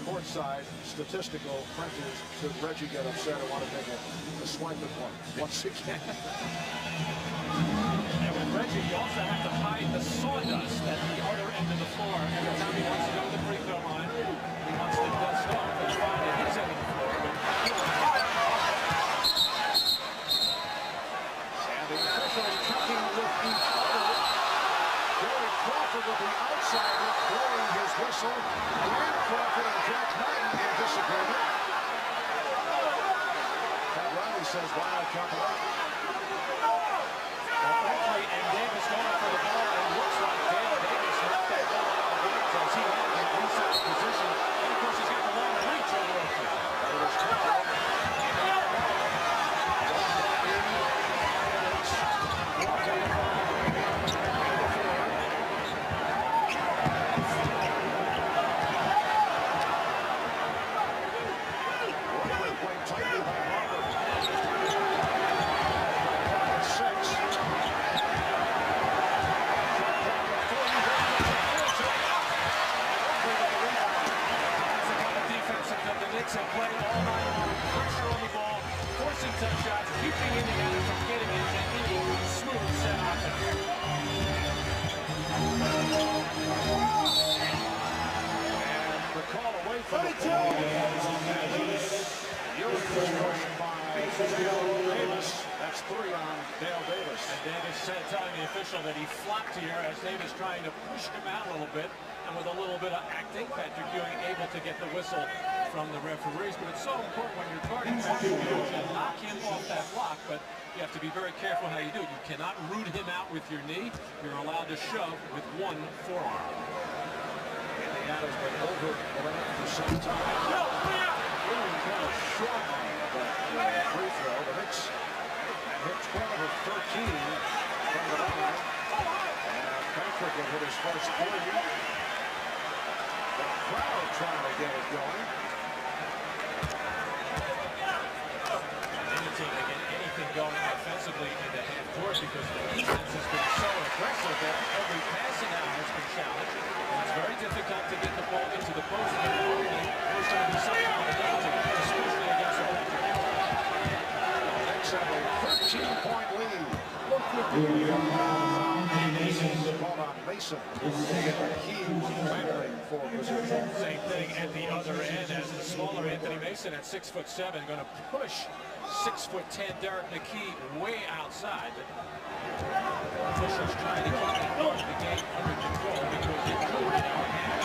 courtside statistical printers. Should Reggie get upset or want to take a swipe at one once again. And with Reggie, you also have to hide the sawdust at the other end of the floor. Every time he wants to go to the free throw line, he wants to dust off and find at his end of the floor. And the officials checking with each other. Gary Crawford with the outside look, blowing his whistle. Grant Crawford and Jack Knight in disagreement. Pat Riley says, why not jump away? Oakley and Davis going for the ball, and it looks like Dale Davis knocked that ball out of bounds as he had in reset position. And of course, he's got the long reach over Oakley. It is 12. Knicks have played all night long, pressure on the ball, forcing tough shots, keeping Indiana from getting into any smooth set offense. And the call away from the ball. Ewing was pushed by Dale Davis. That's 3 on Dale Davis. And Davis telling the official that he flopped here as Davis trying to push him out a little bit. And with a little bit of acting, Patrick Ewing able to get the whistle from the referees. But it's so important when you're guarding Patrick Ewing to knock him off that block. But you have to be very careful how you do it. You cannot root him out with your knee. You're allowed to shove with one forearm. Indiana's been over for some time. Ewing kind of short on that free throw. The Knicks hit 12 of 13 from the line. And Patrick will hit his first 3. The crowd trying to get it going. Any team to get anything going offensively in the half court because the defense has been so aggressive that every passing out has been challenged. And it's very difficult to get the ball into the post. And there's going to be something on the penalty, especially against the Patrick Ewing. Knicks have a 13-point lead. Ball on Mason. He battling for position. Same thing at the other end as the smaller Anthony Mason at 6'7", going to push 6'10" Derek McKee way outside. Officials trying to keep the game under control because it could be out of hand.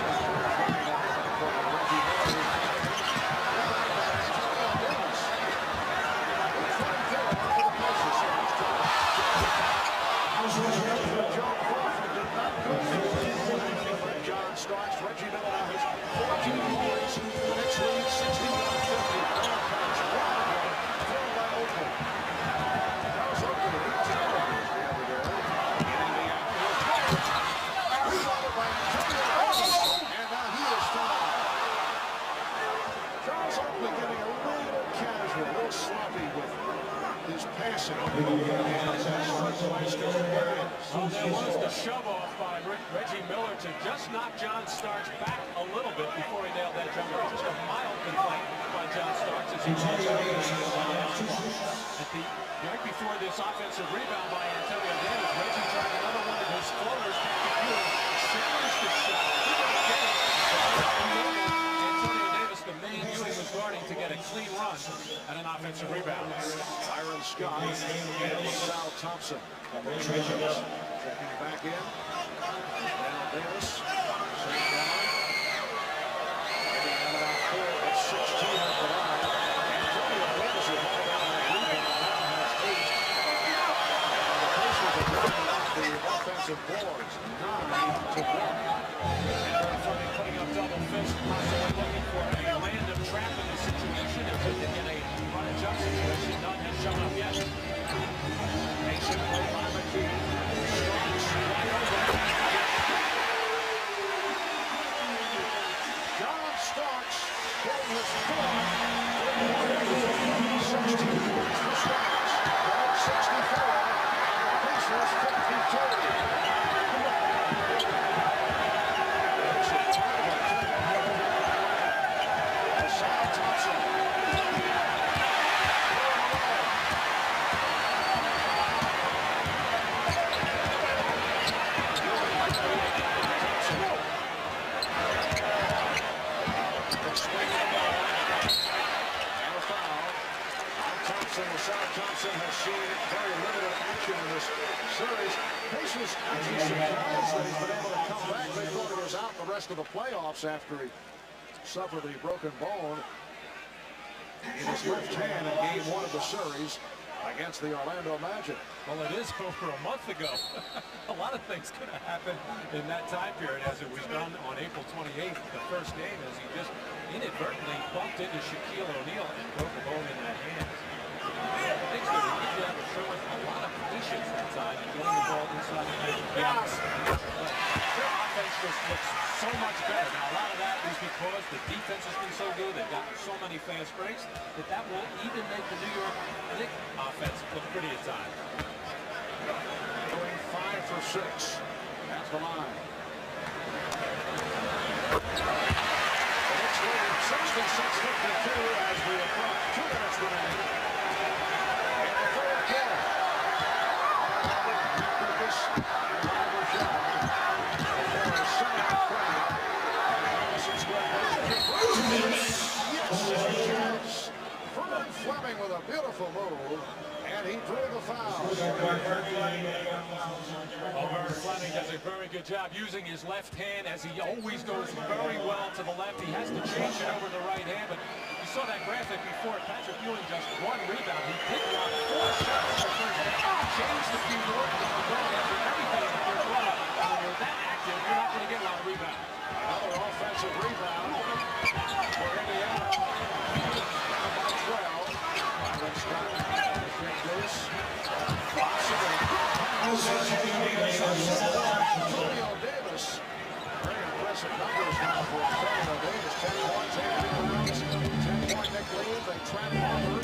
John starts. Reggie Miller now has 14 points. The Knicks lead 61-50. Thrown by Oakley. Charles Oakley beats it over the other day. Getting the alley. Rebounded by Antonio. And now he is fouled. Charles Oakley getting a little casual, a little sloppy with his passing. Well, there was the shove-off by Reggie Miller to just knock John Starks back a little bit before he nailed that jumper. Just a mild complaint by John Starks as he right before this offensive rebound by Antonio Davis. Reggie tried another one of his floaters. Challenged the shot. Antonio Davis, the main Ewing was guarding to get a clean run and an offensive rebound. Byron Scott and Sal Thompson. Checking back in. Now Davis. Same down. Indiana out 4 of 16 at the line. Antonio Davis will hold down that rebound. Now has 8. And the Pacers are running off the offensive boards. 9-1. And Fleming putting up double fist, possibly looking for a random trap in this situation. If we can get a run and jump situation, none has shown up yet. Patient play by McKee. Strikes wide open. John Starks getting his 4th. 16 points for Starks. 64. Pacers 52. Thompson has seen very limited action in this series. Pacers actually surprised that he's been able to come back. They thought he was out the rest of the playoffs after he suffered the broken bone in his left hand in game 1 of the series against the Orlando Magic. Well, it is over a month ago. A lot of things could have happened in that time period, as it was done on April 28th, the first game, as he just inadvertently bumped into Shaquille O'Neal and broke a bone in that hand. Knicks did a good job of showing a lot of patience that time and getting the ball inside the paint. Their offense just looks so much better. Now, a lot of that is because the defense has been so good. They've gotten so many fast breaks that will even make the New York Knicks offense look pretty at times. Going 5 for 6. That's the line. The Knicks lead 66-52 as we approach 2 minutes remaining. Fleming with a beautiful move, and he drew the foul. Fleming does a very good job using his left hand, as he always goes very well to the left. He has to change it over the right hand, but you saw that graphic before. Patrick Ewing just 1 rebound. He picked up 4 shots in the first half. Changed a few more, going after everything in the first quarter. When you're that active, you're not going to get a lot of rebounds. Another offensive rebound for Indiana. Antonio Davis. Very impressive numbers now for Antonio Davis. 10 points, 8 rebounds, 10-point Nick lead. They trap over.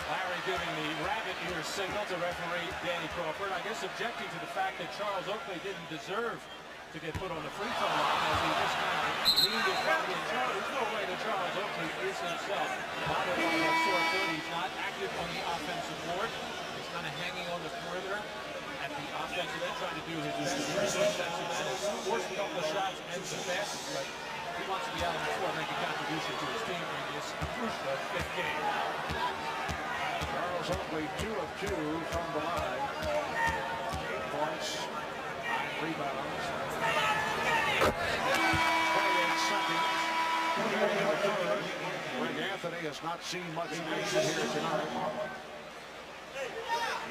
Larry giving the rabbit ear signal to referee Danny Crawford. I guess objecting to the fact that Charles Oakley didn't deserve to get put on the free throw line as he just kind of leaned his body in. There's no way that Charles Oakley is himself bothered by that sore foot. He's not active on the offensive board. He's kind of hanging on the perimeter at the offensive end, trying to do his best. Defensive end has forced a couple of shots and some passes, but he wants to be out on the floor, make a contribution to his team in this crucial fifth game. Charles Oakley 2 of 2 from the line. 8 points, 9 rebounds. 28 seconds. Greg Anthony has not seen much action here tonight.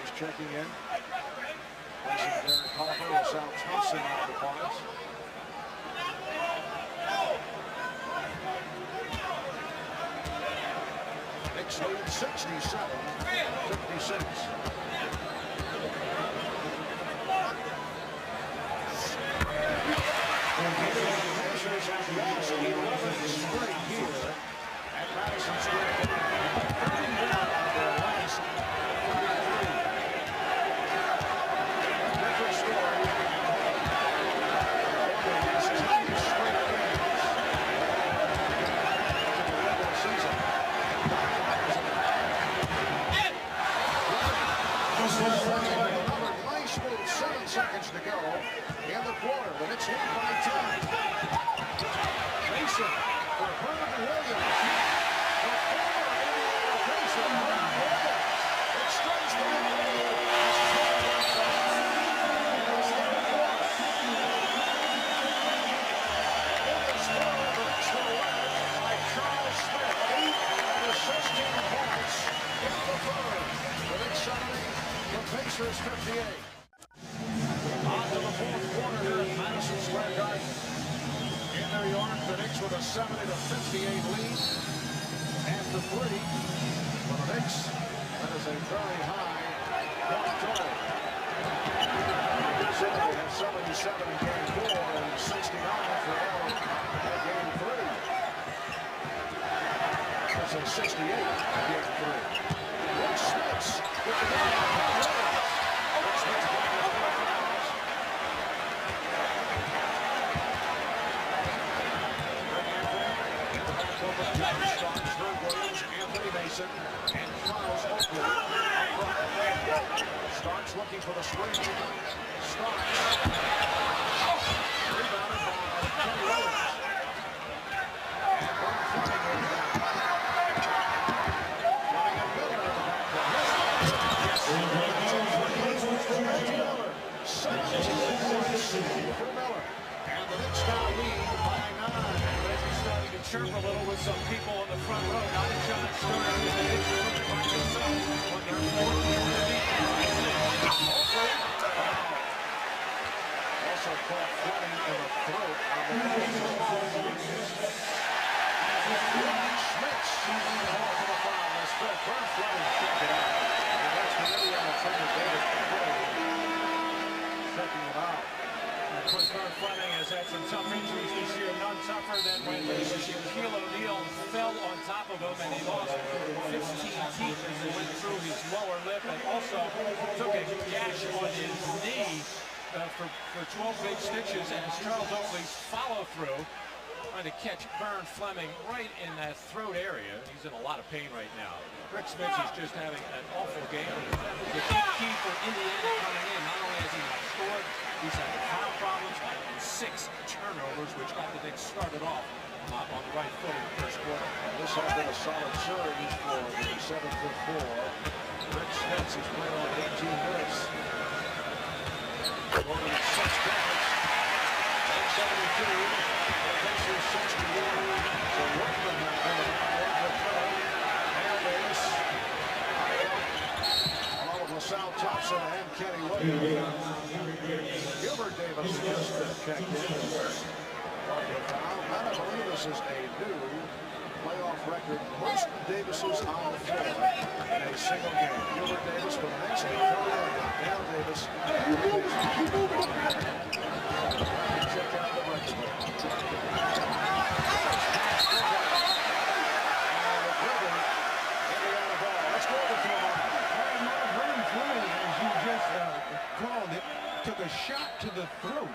He's checking in. Placing Derek Harper with Sal Thompson out of the box. Knicks lead 67-56. Pacers have lost 11 straight here at Madison Square Garden. Down on their last 33. Different story. These 10 straight games to the regular season. Another nice move, 7 seconds to go in the quarter. The Knicks lead by 10. Mason for Herman Williams. The former Indiana Pacer, Herman Williams, extends the lead. In the score, the Knicks were led by Charles Smith, 8 of his 16 points in the third. The Knicks 70, the Pacers 58. On to the fourth quarter here at Madison Square Garden. In New York, the Knicks with a 70-58 lead. After 3 for the Knicks, that is a very high point total. They have 77 in game 4 and 69 for all at game 3. That's a 68 in game 3. Rick Smits with the game. Rick Smits got his four fouls. Starks, Herb Williams, Anthony Mason, and Charles Oakley up front. Starks looking for the screen. Starks. Rebounded by Kenny Williams. And Burn Fleming goes down. Fleming and Miller in the backcourt. Reggie Miller. 17 points for Miller. And the Knicks now lead by 9. Reggie's starting to chirp a little with some people on the front row. Not a John Starks with the Knicks running by themselves. When they're 14 Also caught Fleming in the throat on the Schmitz called for the foul. As Fred Burn Fleming kicked it out. And that's the Indiana trainer David checking it out. Of course, Burn Fleming has had some tough injuries this year. None tougher than when Shaquille O'Neal fell on top of him and he lost 15 teeth as it went through his lower lip and also took a gash on his knee for 12 big stitches. And it's Charles Oakley's follow-through trying to catch Burn Fleming right in that throat area. He's in a lot of pain right now. Rick Smits is just having an awful game. The big key for Indiana coming in, not only has he not scored, he's had foul problems and 6 turnovers, which got the Knicks started off on the right foot in the first quarter. This has been a solid surge for the 7'4". Rick Smits has played on 18 minutes. Scored 6 points. 172. The Pacers 61. So Workman has been about 1 for 3. Along with LaSalle Thompson and Kenny Williams. Gilbert Davis just checked in. I believe this is a new playoff record. Most Davises on the floor in a single game. Gilbert Davis from the Knicks and Dale Davis. Check out the record. And the Indiana ball. Let's go to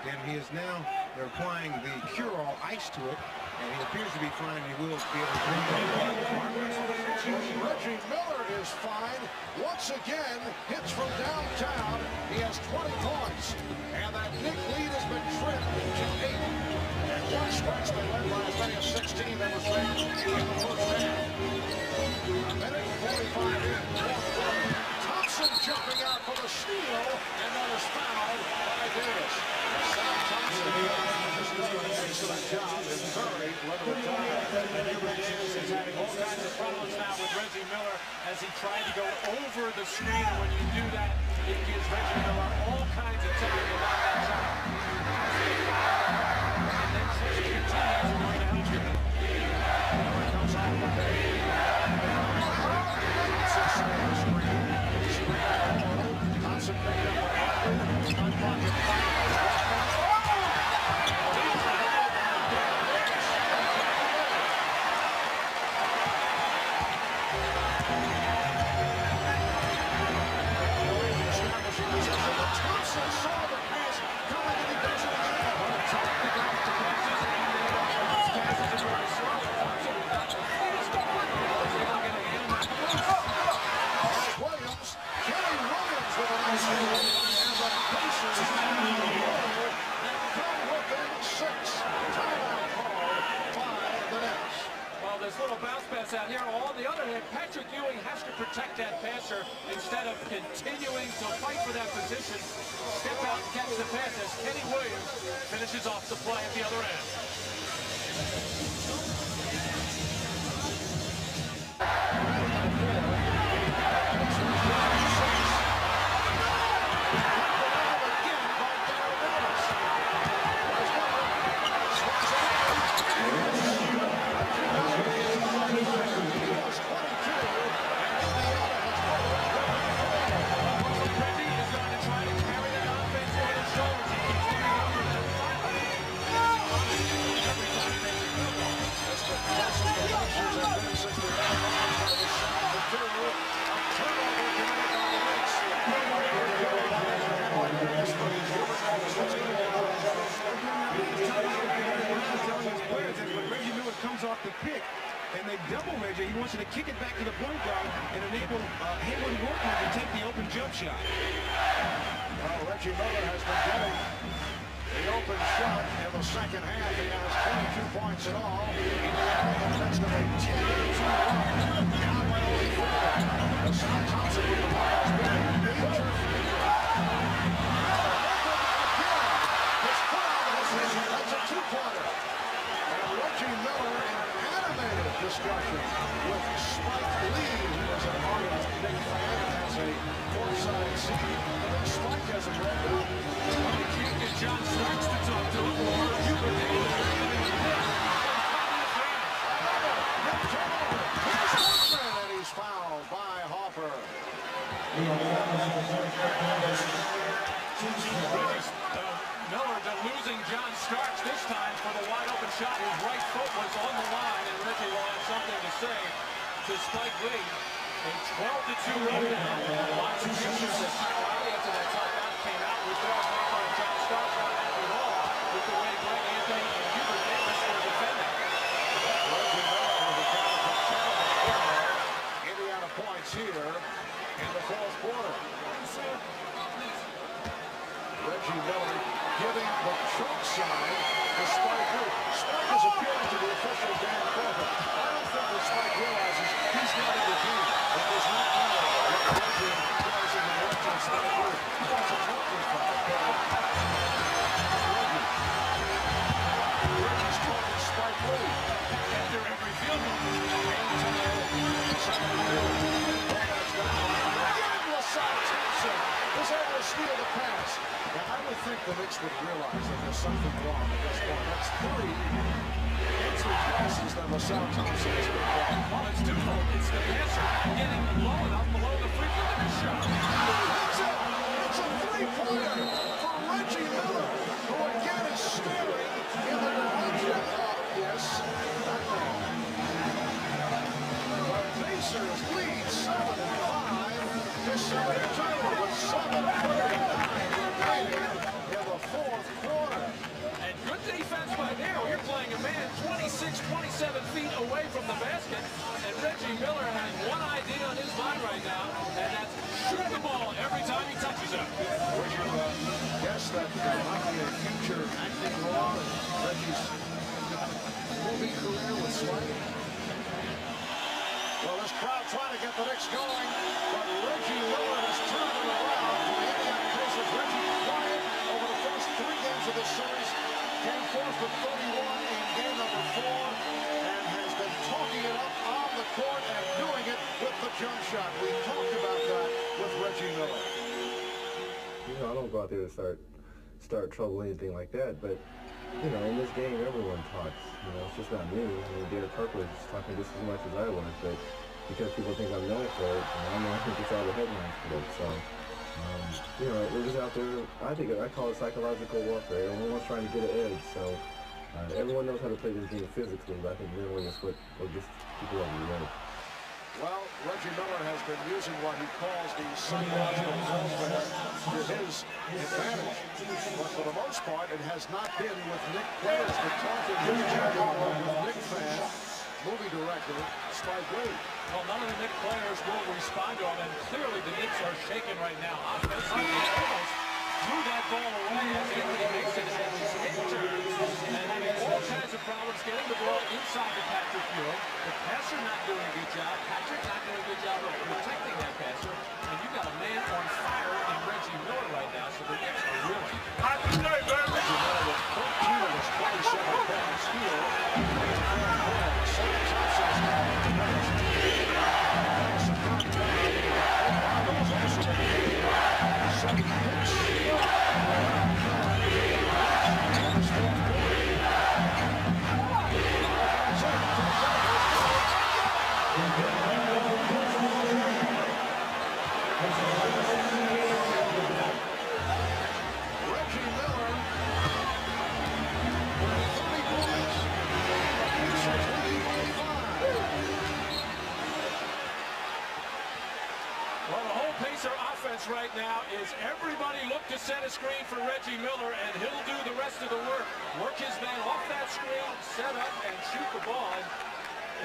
and he is now, they're applying the cure-all ice to it, and he appears to be fine, and he will be able to drink it. Reggie Miller is fine. Once again, hits from downtown. He has 20 points. And that Knicks lead has been trimmed to 8. And one stretch they led by as many as 16 that was made in the first half. A minute and 45 in. Thompson jumping out for the steal, and that is fouled by Davis. Sam Thompson has done an excellent job in very limited time. Davis is having all kinds of problems now with Reggie Miller as he tried to go over the screen. And when you do that, it gives Reggie Miller all kinds of time to knock that shot. And then just continues to help him. Miller comes off the page. Thompson picked up an unblocked foul. Out here. On the other hand, Patrick Ewing has to protect that passer instead of continuing to fight for that position. Step out and catch the pass as Kenny Williams finishes off the play at the other end. Off the pick, and they double Reggie. He wants to kick it back to the point guard and enable Hayward Workman to take the open jump shot. Well, Reggie Miller has been getting the open shot in the second half. He has 22 points in all. That's the big 10-2 run. Down by only 4. Sam Thompson with the ball. That's a two-pointer. Reggie Miller in an animated discussion with Spike Lee, who is an ardent big fan and has a courtside seat. Spike hasn't read up. He can't get John Starks to talk to him. Hubert Davis is giving him a and he's fouled by Hopper. Miller losing John Starks this time for the wide open shot. His right foot was on the line, and Reggie will have something to say to Spike Lee. A 12-2 run now. Lots of issues that Riley after that timeout came out with their paper and John Starks not happy at all with the way Greg Anthony and Hubert Davis were defending. Reggie Miller with a count of Indiana points here in the fourth quarter. Reggie Miller giving the choke sign to Spike Lee. Spike is appealing to the official Dan Corbett. I don't think that Spike realizes he's not in the game. It does not matter what Reggie does in the left on Spike Lee. He wants a talking foul. Reggie's talking Spike Lee. After every field goal. Was able to steal the pass. And I would think the Knicks would realize that there's something wrong at this point. That's 3 answered passes that LaSalle Thompson has been playing. Well, it's twofold. It's the passer getting low enough below the free throw shot. It's a three-pointer for Reggie Miller, who again is staring in the direction of this. The Pacers lead 7-5 to 7-2 with 7:39 remaining in the fourth quarter. 26, 27 feet away from the basket, and Reggie Miller has one idea on his mind right now, and that's shoot the ball every time he touches it. Would you guess that there might be a future acting role in Reggie's movie career with Slade? Well, this crowd trying to get the Knicks going, but Reggie Miller has turned it around for the Indiana Pacers. Reggie quiet over the first 3 games of this series. Came 4 for 31 in game number 4 and has been talking it up on the court and doing it with the jump shot. We talked about that with Reggie Miller. You know, I don't go out there to start trouble or anything like that, but you know, in this game, everyone talks. You know, it's just not me. I mean, Derek Harper is talking just as much as I was, but because people think I'm known for it, and I'm the one who gets all the headlines for it. So, you know, we're just out there. I call it psychological warfare. Everyone's trying to get an edge. So, everyone knows how to play this game physically, but I think mentally is what gets people over the edge. Well, Reggie Miller has been using what he calls the psychological warfare to his advantage. But for the most part, it has not been with Knicks players. The talking with Knicks fan, movie director, Spike Lee. Well, none of the Knicks players will respond to him, and clearly the Knicks are shaking right now. Offensively, almost threw that ball away as Anthony Mason had his head turned and having all kinds of problems getting the ball inside to Patrick Ewing. The passer not doing a good job. Patrick not doing a good job of protecting that passer. And you got a man on fire in Reggie Miller right now, so the Knicks are really. Reggie Miller with 13 of his 27 points here. Right now is everybody look to set a screen for Reggie Miller, and he'll do the rest of the work. Work his man off that screen, set up, and shoot the ball. And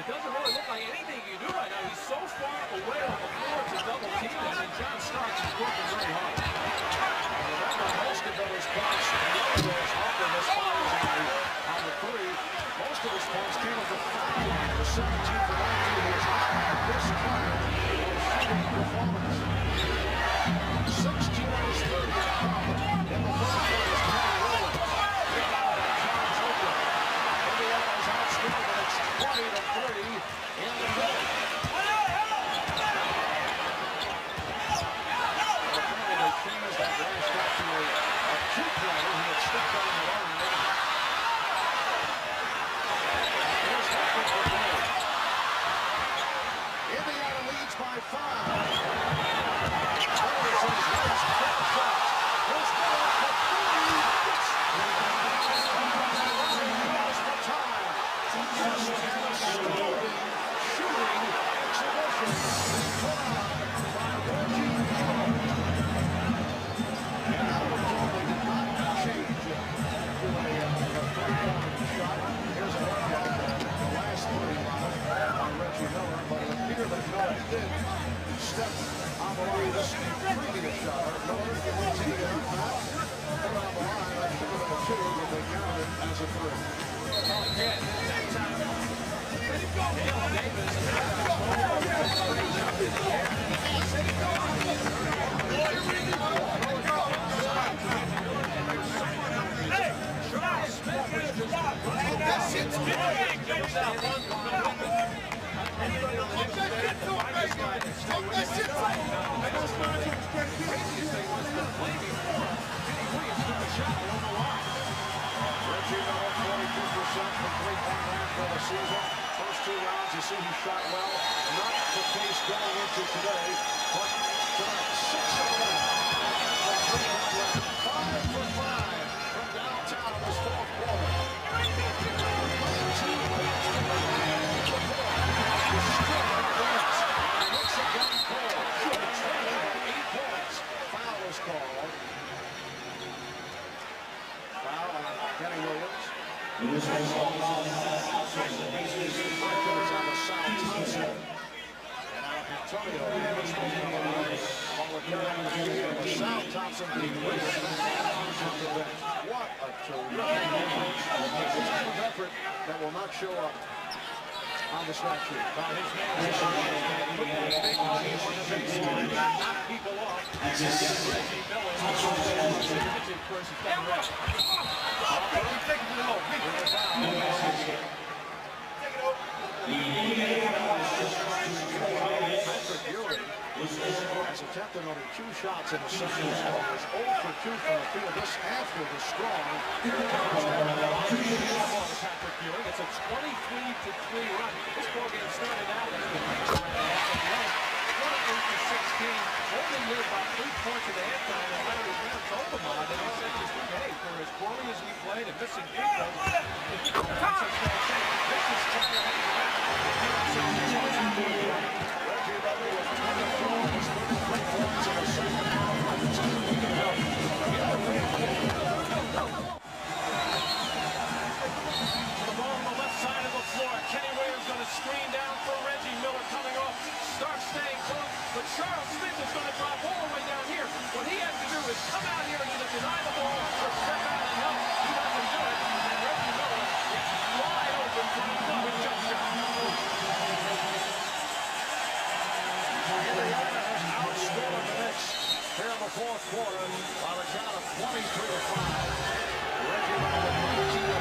it doesn't really look like anything you do right now. He's so far away on the floor to double team him, and John Starks is working very hard. Remember, most of those points, Miller's often this fires on the 3. Most of his points came at the foul line. The 17 for 19 was not this kind of shooting performance. 16 of his 30 in the first quarter is Kenny Williams. John's open. Indiana's outscored, and it's 20-3 in the middle. Apparently they changed that last shot to a two-pointer. He had stepped on the line. Here's Harper for goal. Indiana leads by 5. Step on the line, this previous shot. Miller taking it up now. Put on the line. That should have been a 2, but they counted as a 3. Again, that time, Dale Davis First 2 rounds, you see he shot well. Not the case going into today, but tonight, 6 of 11. 5 for 5 from downtown in this 4th quarter. 19 points from the line. Still advance. Knicks have gone cold. Trailing by 8 points. Foul is called. Foul on Kenny Williams. Sal Thompson being raised off the bench. What a terrific effort that will not show up on the stat sheet. His man is put the big money on the baseline, knock people off, and get Reggie Miller. Of course, he's done right. Take it to the hole. Patrick Ewing has attempted only 2 shots in the second half. Is 0 for 2 from the field. This after the strong Patrick Ewing. It's a 23-3 run. This ball game started out as the Knicks were 28-16. Only led by 3 points at the halftime. And Larry Brown told them on, and he said, hey, for as poorly as we played and missing defense, this is trying to hang back. Reggie Miller with 24 was 33 points in the second half. The ball on the left side of the floor. Kenny Williams going to screen down for Reggie Miller coming off. Stark staying close, but Charles Smith is going to drop all the way down here. What he has to do is come out here and either deny the ball or step out and help. He doesn't do it, and Reggie Miller is wide open for another jump shot. Indiana has outscored the Knicks here in the fourth quarter by the count of 23-5. Reggie Miller with 19 of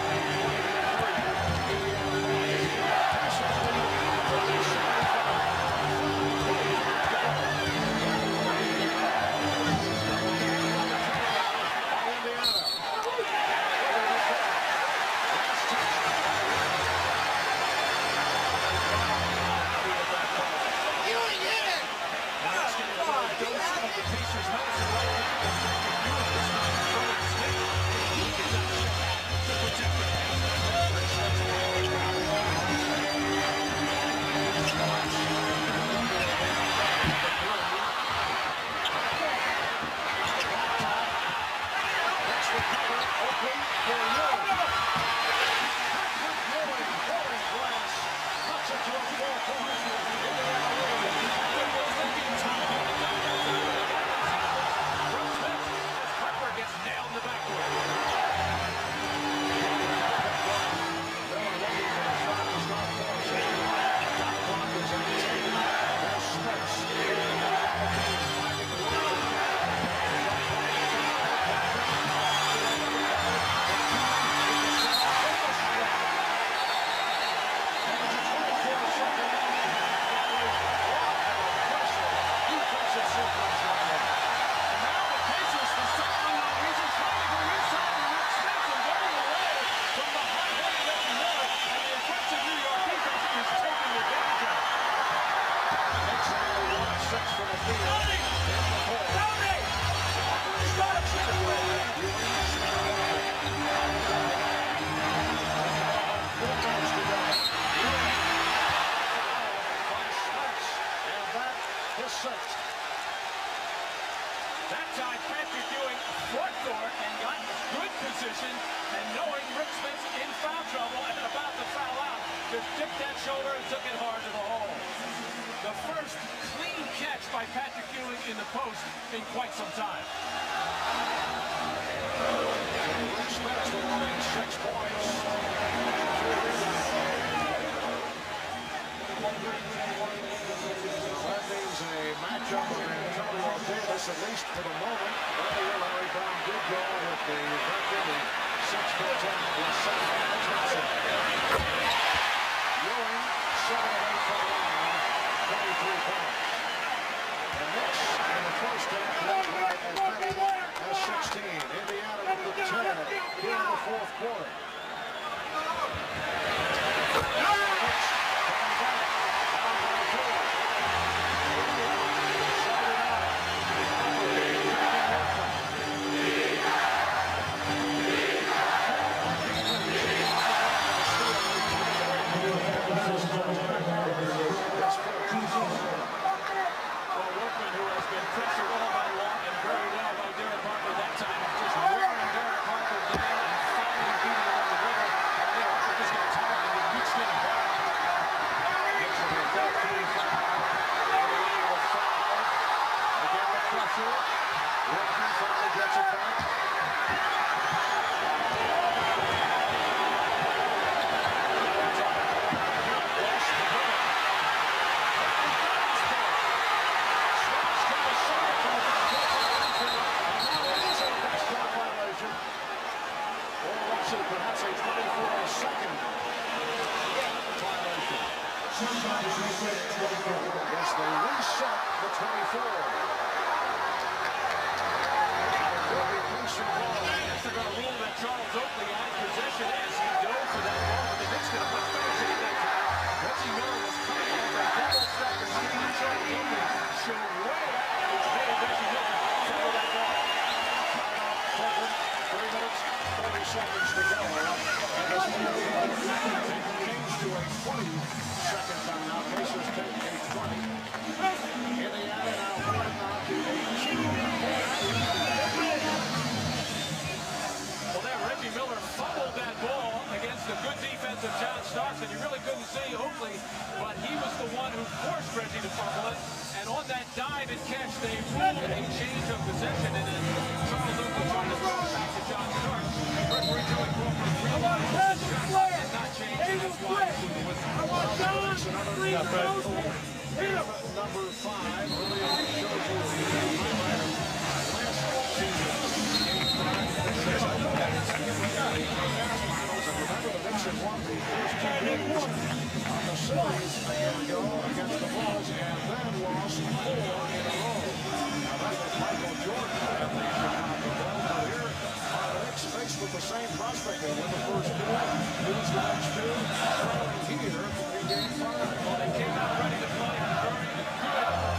6. That time, Patrick Ewing fought for it and got good position, and knowing Rick Smith's in foul trouble and about to foul out, just dipped that shoulder and took it hard to the hole. The first clean catch by Patrick Ewing in the post in quite some time. Rick Smith's the winning 6 points. That means a matchup with Antonio Davis, at least for the moment. Earlier, Larry Brown did go with the record, the 6'10" with Thompson. Ewing, 7 of 8 from the line, 23 points. The Knicks in the first half led by as many as 16. Indiana with the 10 here in the fourth quarter. private catch. They ruled a change of possession, and then Charles Oakley trying to throw it back to John Stark. Referee Joey Crawford realized the shot did not change, and that's why he blew the whistle. Number 5 really only shows you the highlight of last season's game 5. And remember, the Knicks had won the first 2 games on the series a year ago against the Bulls, and then lost 4 in a row. Now that was Michael Jordan and the Chicago Bulls. But here are the Knicks faced with the same prospect. They win the first 2, lose the next 2, trailing here in game 5. Well, they came out ready to play very good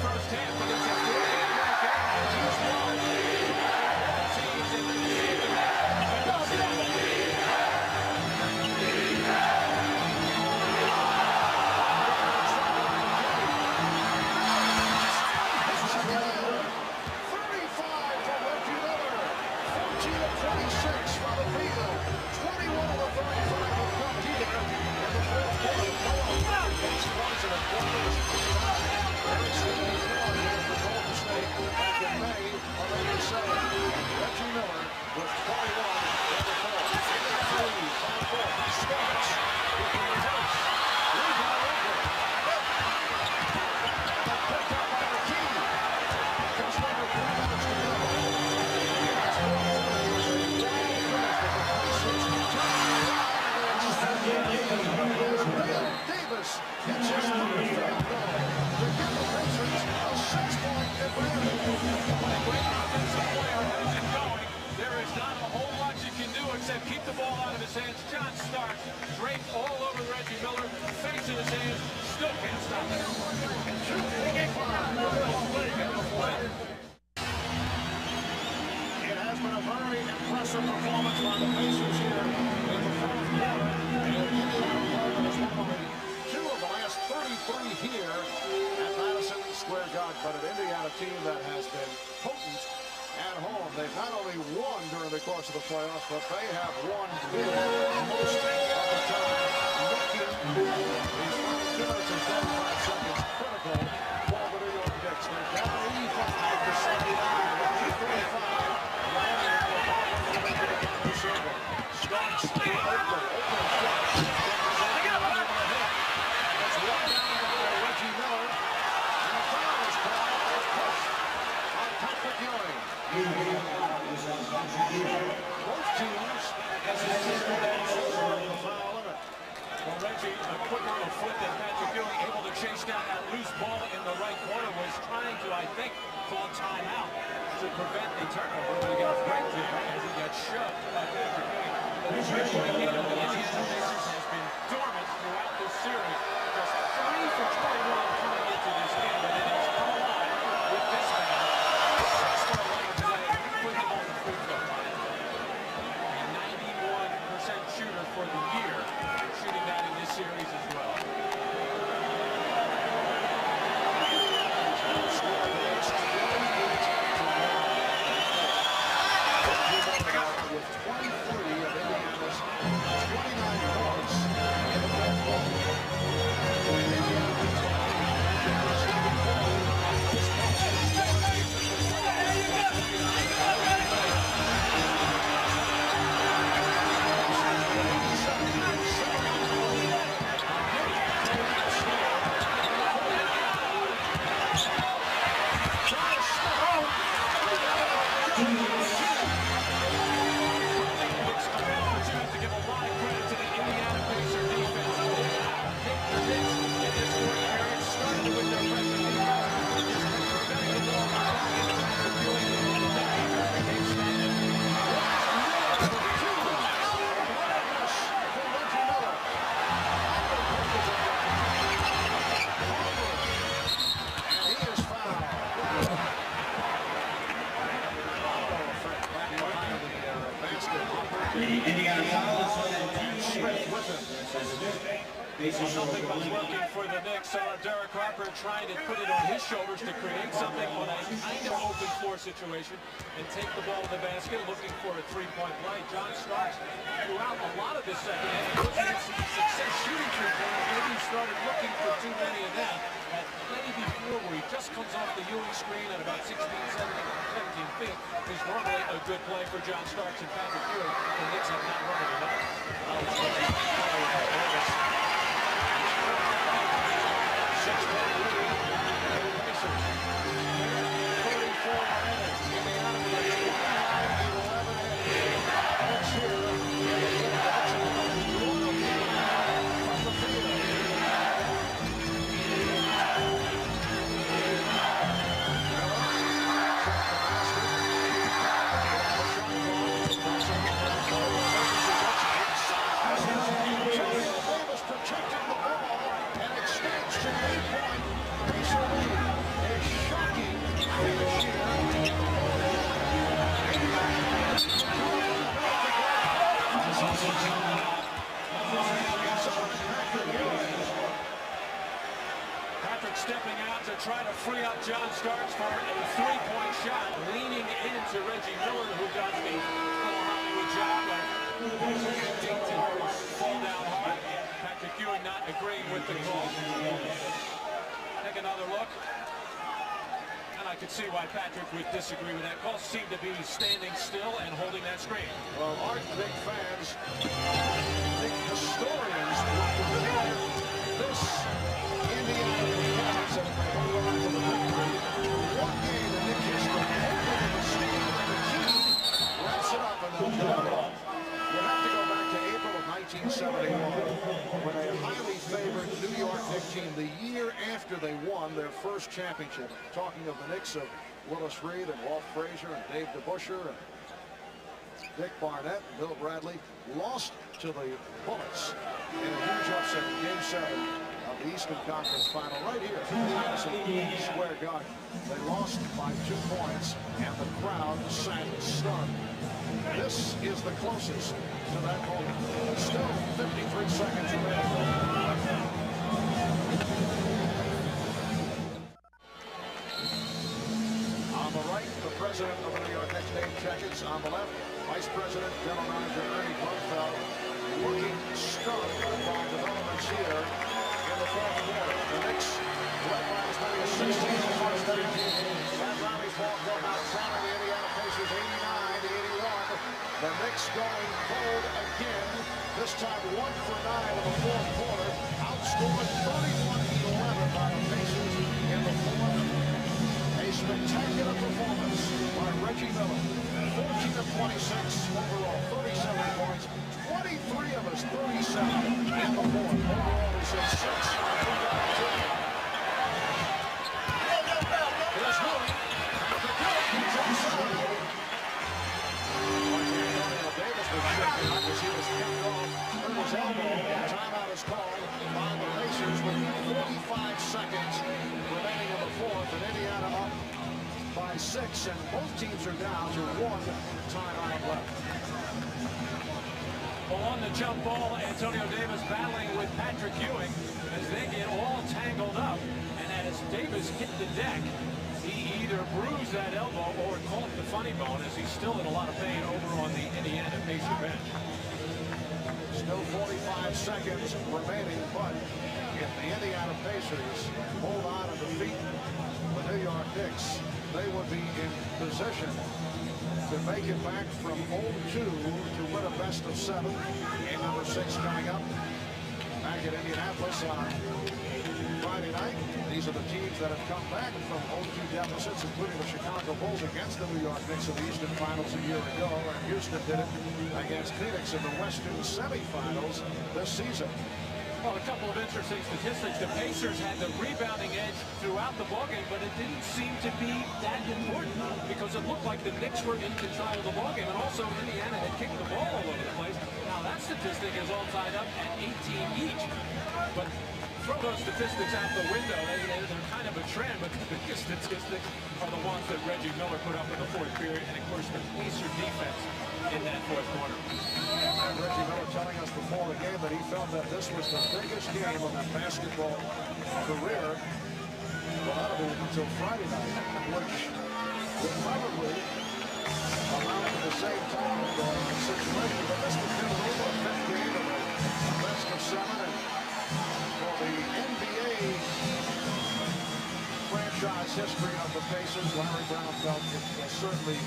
first half, but it's a 4-8-minute game. Teams won. Teams in the game. Reggie Miller with 21 in the fourth. 3-5-4. He starts with the reverse. Rebound over. And picked up by the key. Just under 3 minutes to go. That's what is a wild finish with the PACERS turning around. Davis hits his first field goal to give the PACERS a 6-point advantage. Great offensive player has it going. There is not a whole lot you can do except keep the ball out of his hands. John Stark draped all over Reggie Miller, face in his hands, still can't stop it. It has been a very impressive performance by the PACERS here in the fourth quarter. And Indiana has won only 2 of the last 33 here at Madison Square Garden. But an Indiana team that has been potent at home. They've not only won during the course of the playoffs, but they have won big most of the time, making these final 2 minutes and 35 seconds critical for the New York Knicks. They're down 85 to 79, with 2:35 remaining in the bottom of the circle. Starks to Oakley. Oakley shot. That's one down by Reggie Miller. And the foul is called as pushed on Patrick Ewing. Both teams has the foul limit. Well, Reggie, quick on the foot that Patrick Ewing able to chase down that loose ball in the right corner, was trying to, I think, call timeout to prevent a turnover, but he got a break there as he got shoved by Patrick Ewing. The Reggie Miller of the Indiana Pacers has been dormant throughout this series. Just 3 for 21 coming into this game, and it has come alive with this man. 6 for 11 today. Put him on the free throw line. A 91% shooter for the year, shooting that in this series as well. With 23 of Indiana's 29 points in the fourth quarter. Something was working for the Knicks. Derek Harper trying to put it on his shoulders to create something on a kind of open floor situation and take the ball to the basket, looking for a 3-point play. John Starks throughout a lot of this second half had some success shooting 3-pointers. Maybe he started looking for too many of them. At maybe where he just comes off the Ewing screen at about 16, 17 feet, is normally a good play for John Starks and Patrick Ewing. The Knicks have not run it enough. Patrick stepping out to try to free up John Starks for a three-point shot, leaning into Reggie Miller, who does the little Hollywood job of fall down hard. Patrick Ewing not agreeing with the call. Take another look. And I could see why Patrick would disagree with that call. Seemed to be standing still and holding that screen. Well, our big fans, big historians, this Indiana performance as they hold on to the victory. One game in Knicks history, opening the steam and the key wraps it up in the playoff. You have to go back to April of 1971 when a highly favored New York Knicks team, the year after they won their first championship, talking of the Knicks of Willis Reed and Walt Frazier and Dave DeBusschere and Dick Barnett and Bill Bradley, lost to the Bullets in a huge upset in Game 7 of the Eastern Conference Final right here at Madison Square Garden. They lost by 2 points and the crowd sat stunned. This is the closest to that moment. Still 53 seconds remaining. On the right, the president of the New York Knicks, Dave Checkets. On the left, Vice President, General Manager Ernie Grunfeld, looking stunned by developments here in the fourth quarter. The Knicks led by as many as 16 in the first 13. That rally ball go out front of the Indiana Pacers 89-81. The Knicks going cold again. This time 1 for 9 in the fourth quarter. Outscored 31-11 by the Pacers in the fourth. A spectacular performance by Reggie Miller. 14 of 26 overall, 37 points. 23 of his 37 in the fourth. Overall, he said 6. Here's Miller. Davis was shaken up as he was picked off. Hurt his elbow. Timeout is called by the Pacers with 45 seconds remaining in the fourth, and Indiana up by 6, and both teams are down to 1 timeout left. Well, on the jump ball, Antonio Davis battling with Patrick Ewing as they get all tangled up, and as Davis hit the deck, he either bruised that elbow or caught the funny bone as he's still in a lot of pain over on the Indiana Pacer bench. Still 45 seconds remaining, but if the Indiana Pacers hold on and defeat the New York Knicks, they would be in position to make it back from 0-2 to win a best of 7. Game number 6 coming up back at Indianapolis on Friday night. These are the teams that have come back from 0-2 deficits, including the Chicago Bulls against the New York Knicks in the Eastern Finals a year ago, and Houston did it against Phoenix in the Western semifinals this season. Well, a couple of interesting statistics. The Pacers had the rebounding edge throughout the ballgame, but it didn't seem to be that important because it looked like the Knicks were in control of the ballgame, and also Indiana had kicked the ball all over the place. Now that statistic is all tied up at 18 each, but throw those statistics out the window. They're kind of a trend, but the biggest statistics are the ones that Reggie Miller put up in the fourth period, and of course the Pacer defense in that fourth quarter. And Reggie Miller telling us before the game that he felt that this was the biggest game of his basketball career. Well, that'll be until Friday night, which would probably allow him the same type of situation. But this was going to be a fifth game of a best of 7. And for the NBA franchise history of the Pacers, Larry Brown felt it certainly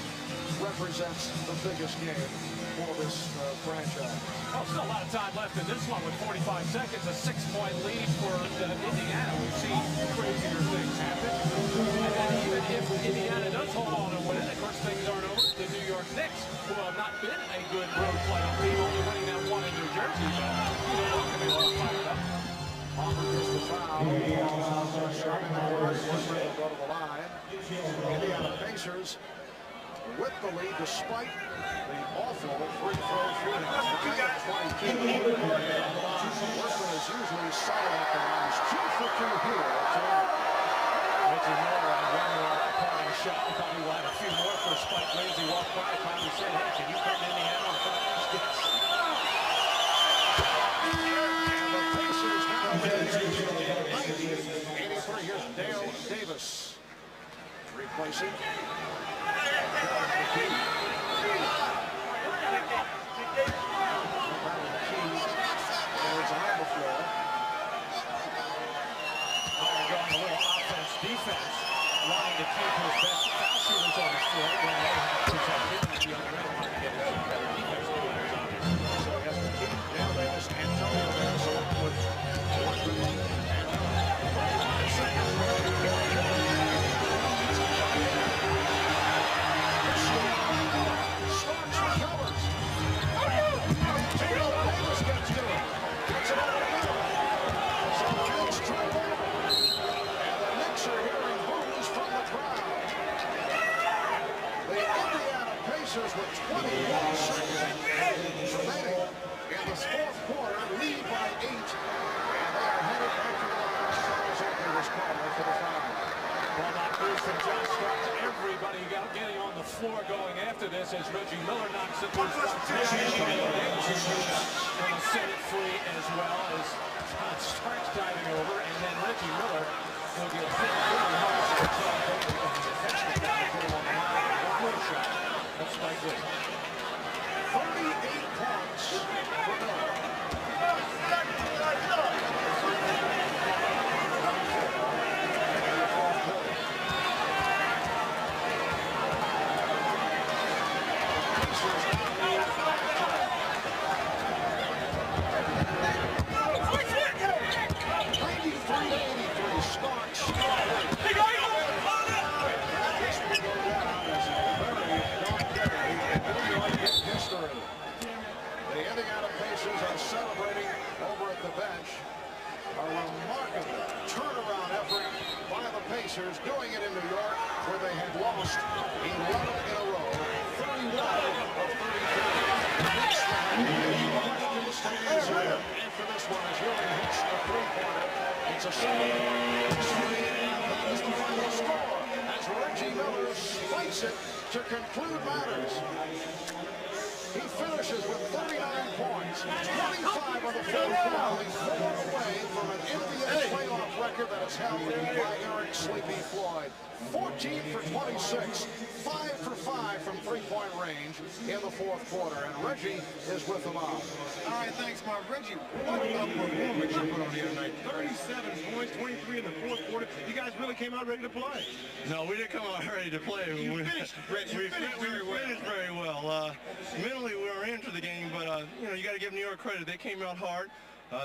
represents the biggest game for this franchise. Well, still a lot of time left in this one with 45 seconds, a 6-point lead for Indiana. We've seen crazier things happen. And then even if Indiana does hold on and win, of course, things aren't over. The New York Knicks, who have not been a good road playoff team, only winning that one in New Jersey. But, you know, can be a lot fired up. Palmer gets the foul. Sharping the horse. Will go to the line. Indiana Pacers with the lead despite the awful free throw shooting. 22. Workman is usually solid at the line. He's 2 for 2 here tonight. Reggie Miller on one more parting shot. Probably will have a few more for Spike Lee as he walked by. Probably said, hey, can you come to Indiana and find baskets? And the Pacers now win 83. Here's Dale Davis replacing. Defense, wanting to keep his best foul shooters on the floor when they have protected. The other end want to get into better defense players, obviously. So he has to keep Dale Davis, Antonio Davis, along with Workman. Starks recovers. Dale Davis gets to it. Gets it over the middle. So the Knicks drive over. Are hearing boos from the crowd. The Indiana Pacers with 21 seconds remaining in the fourth quarter, lead by 8, and they are headed back to the line. Charles Oakley was called for the foul. Well, that boost from John Starks, everybody getting on the floor going after this as Reggie Miller knocks it loose. Going to set it free as well as John Starks diving over, and then Reggie Miller will get hit really hard. That's Spike Lee. 38 points for Miller. The Indiana Pacers are celebrating over at the bench. A remarkable turnaround effort by the Pacers, doing it in New York, where they had lost 11 in a row, 31 of 33. After this one, as Ewing hits a three-pointer, it's a that is the final score as Reggie Miller spikes it to conclude matters. He finishes with 39 points, 25 on the fourth quarter, 4 away from an NBA playoff record that is held by Eric Sleepy Floyd. 14 for 26, 5 for 5 from three-point range in the fourth quarter, and Reggie is with them all. All right, thanks, Mark. Reggie, what a performance you put on here tonight. 37 points, 23 in the fourth quarter. You guys really came out ready to play. No, we didn't come out ready to play. You finished very well. Mentally, we were into the game, but you know, you got to give New York credit. They came out hard.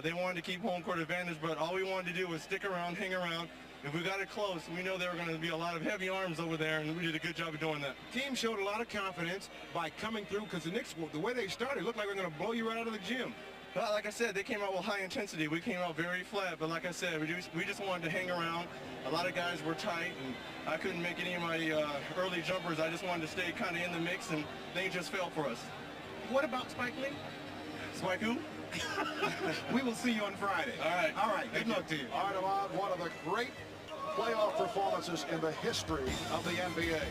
They wanted to keep home court advantage, but all we wanted to do was stick around, hang around. If we got it close, we know there were going to be a lot of heavy arms over there, and we did a good job of doing that. Team showed a lot of confidence by coming through, because the Knicks, the way they started, looked like they were going to blow you right out of the gym. Well, like I said, they came out with high intensity. We came out very flat, but like I said, we just wanted to hang around. A lot of guys were tight, and I couldn't make any of my early jumpers. I just wanted to stay kind of in the mix, and things just fell for us. What about Spike Lee? Spike who? We will see you on Friday. All right. Good luck to you. Arnold, one of the great playoff performances in the history of the NBA.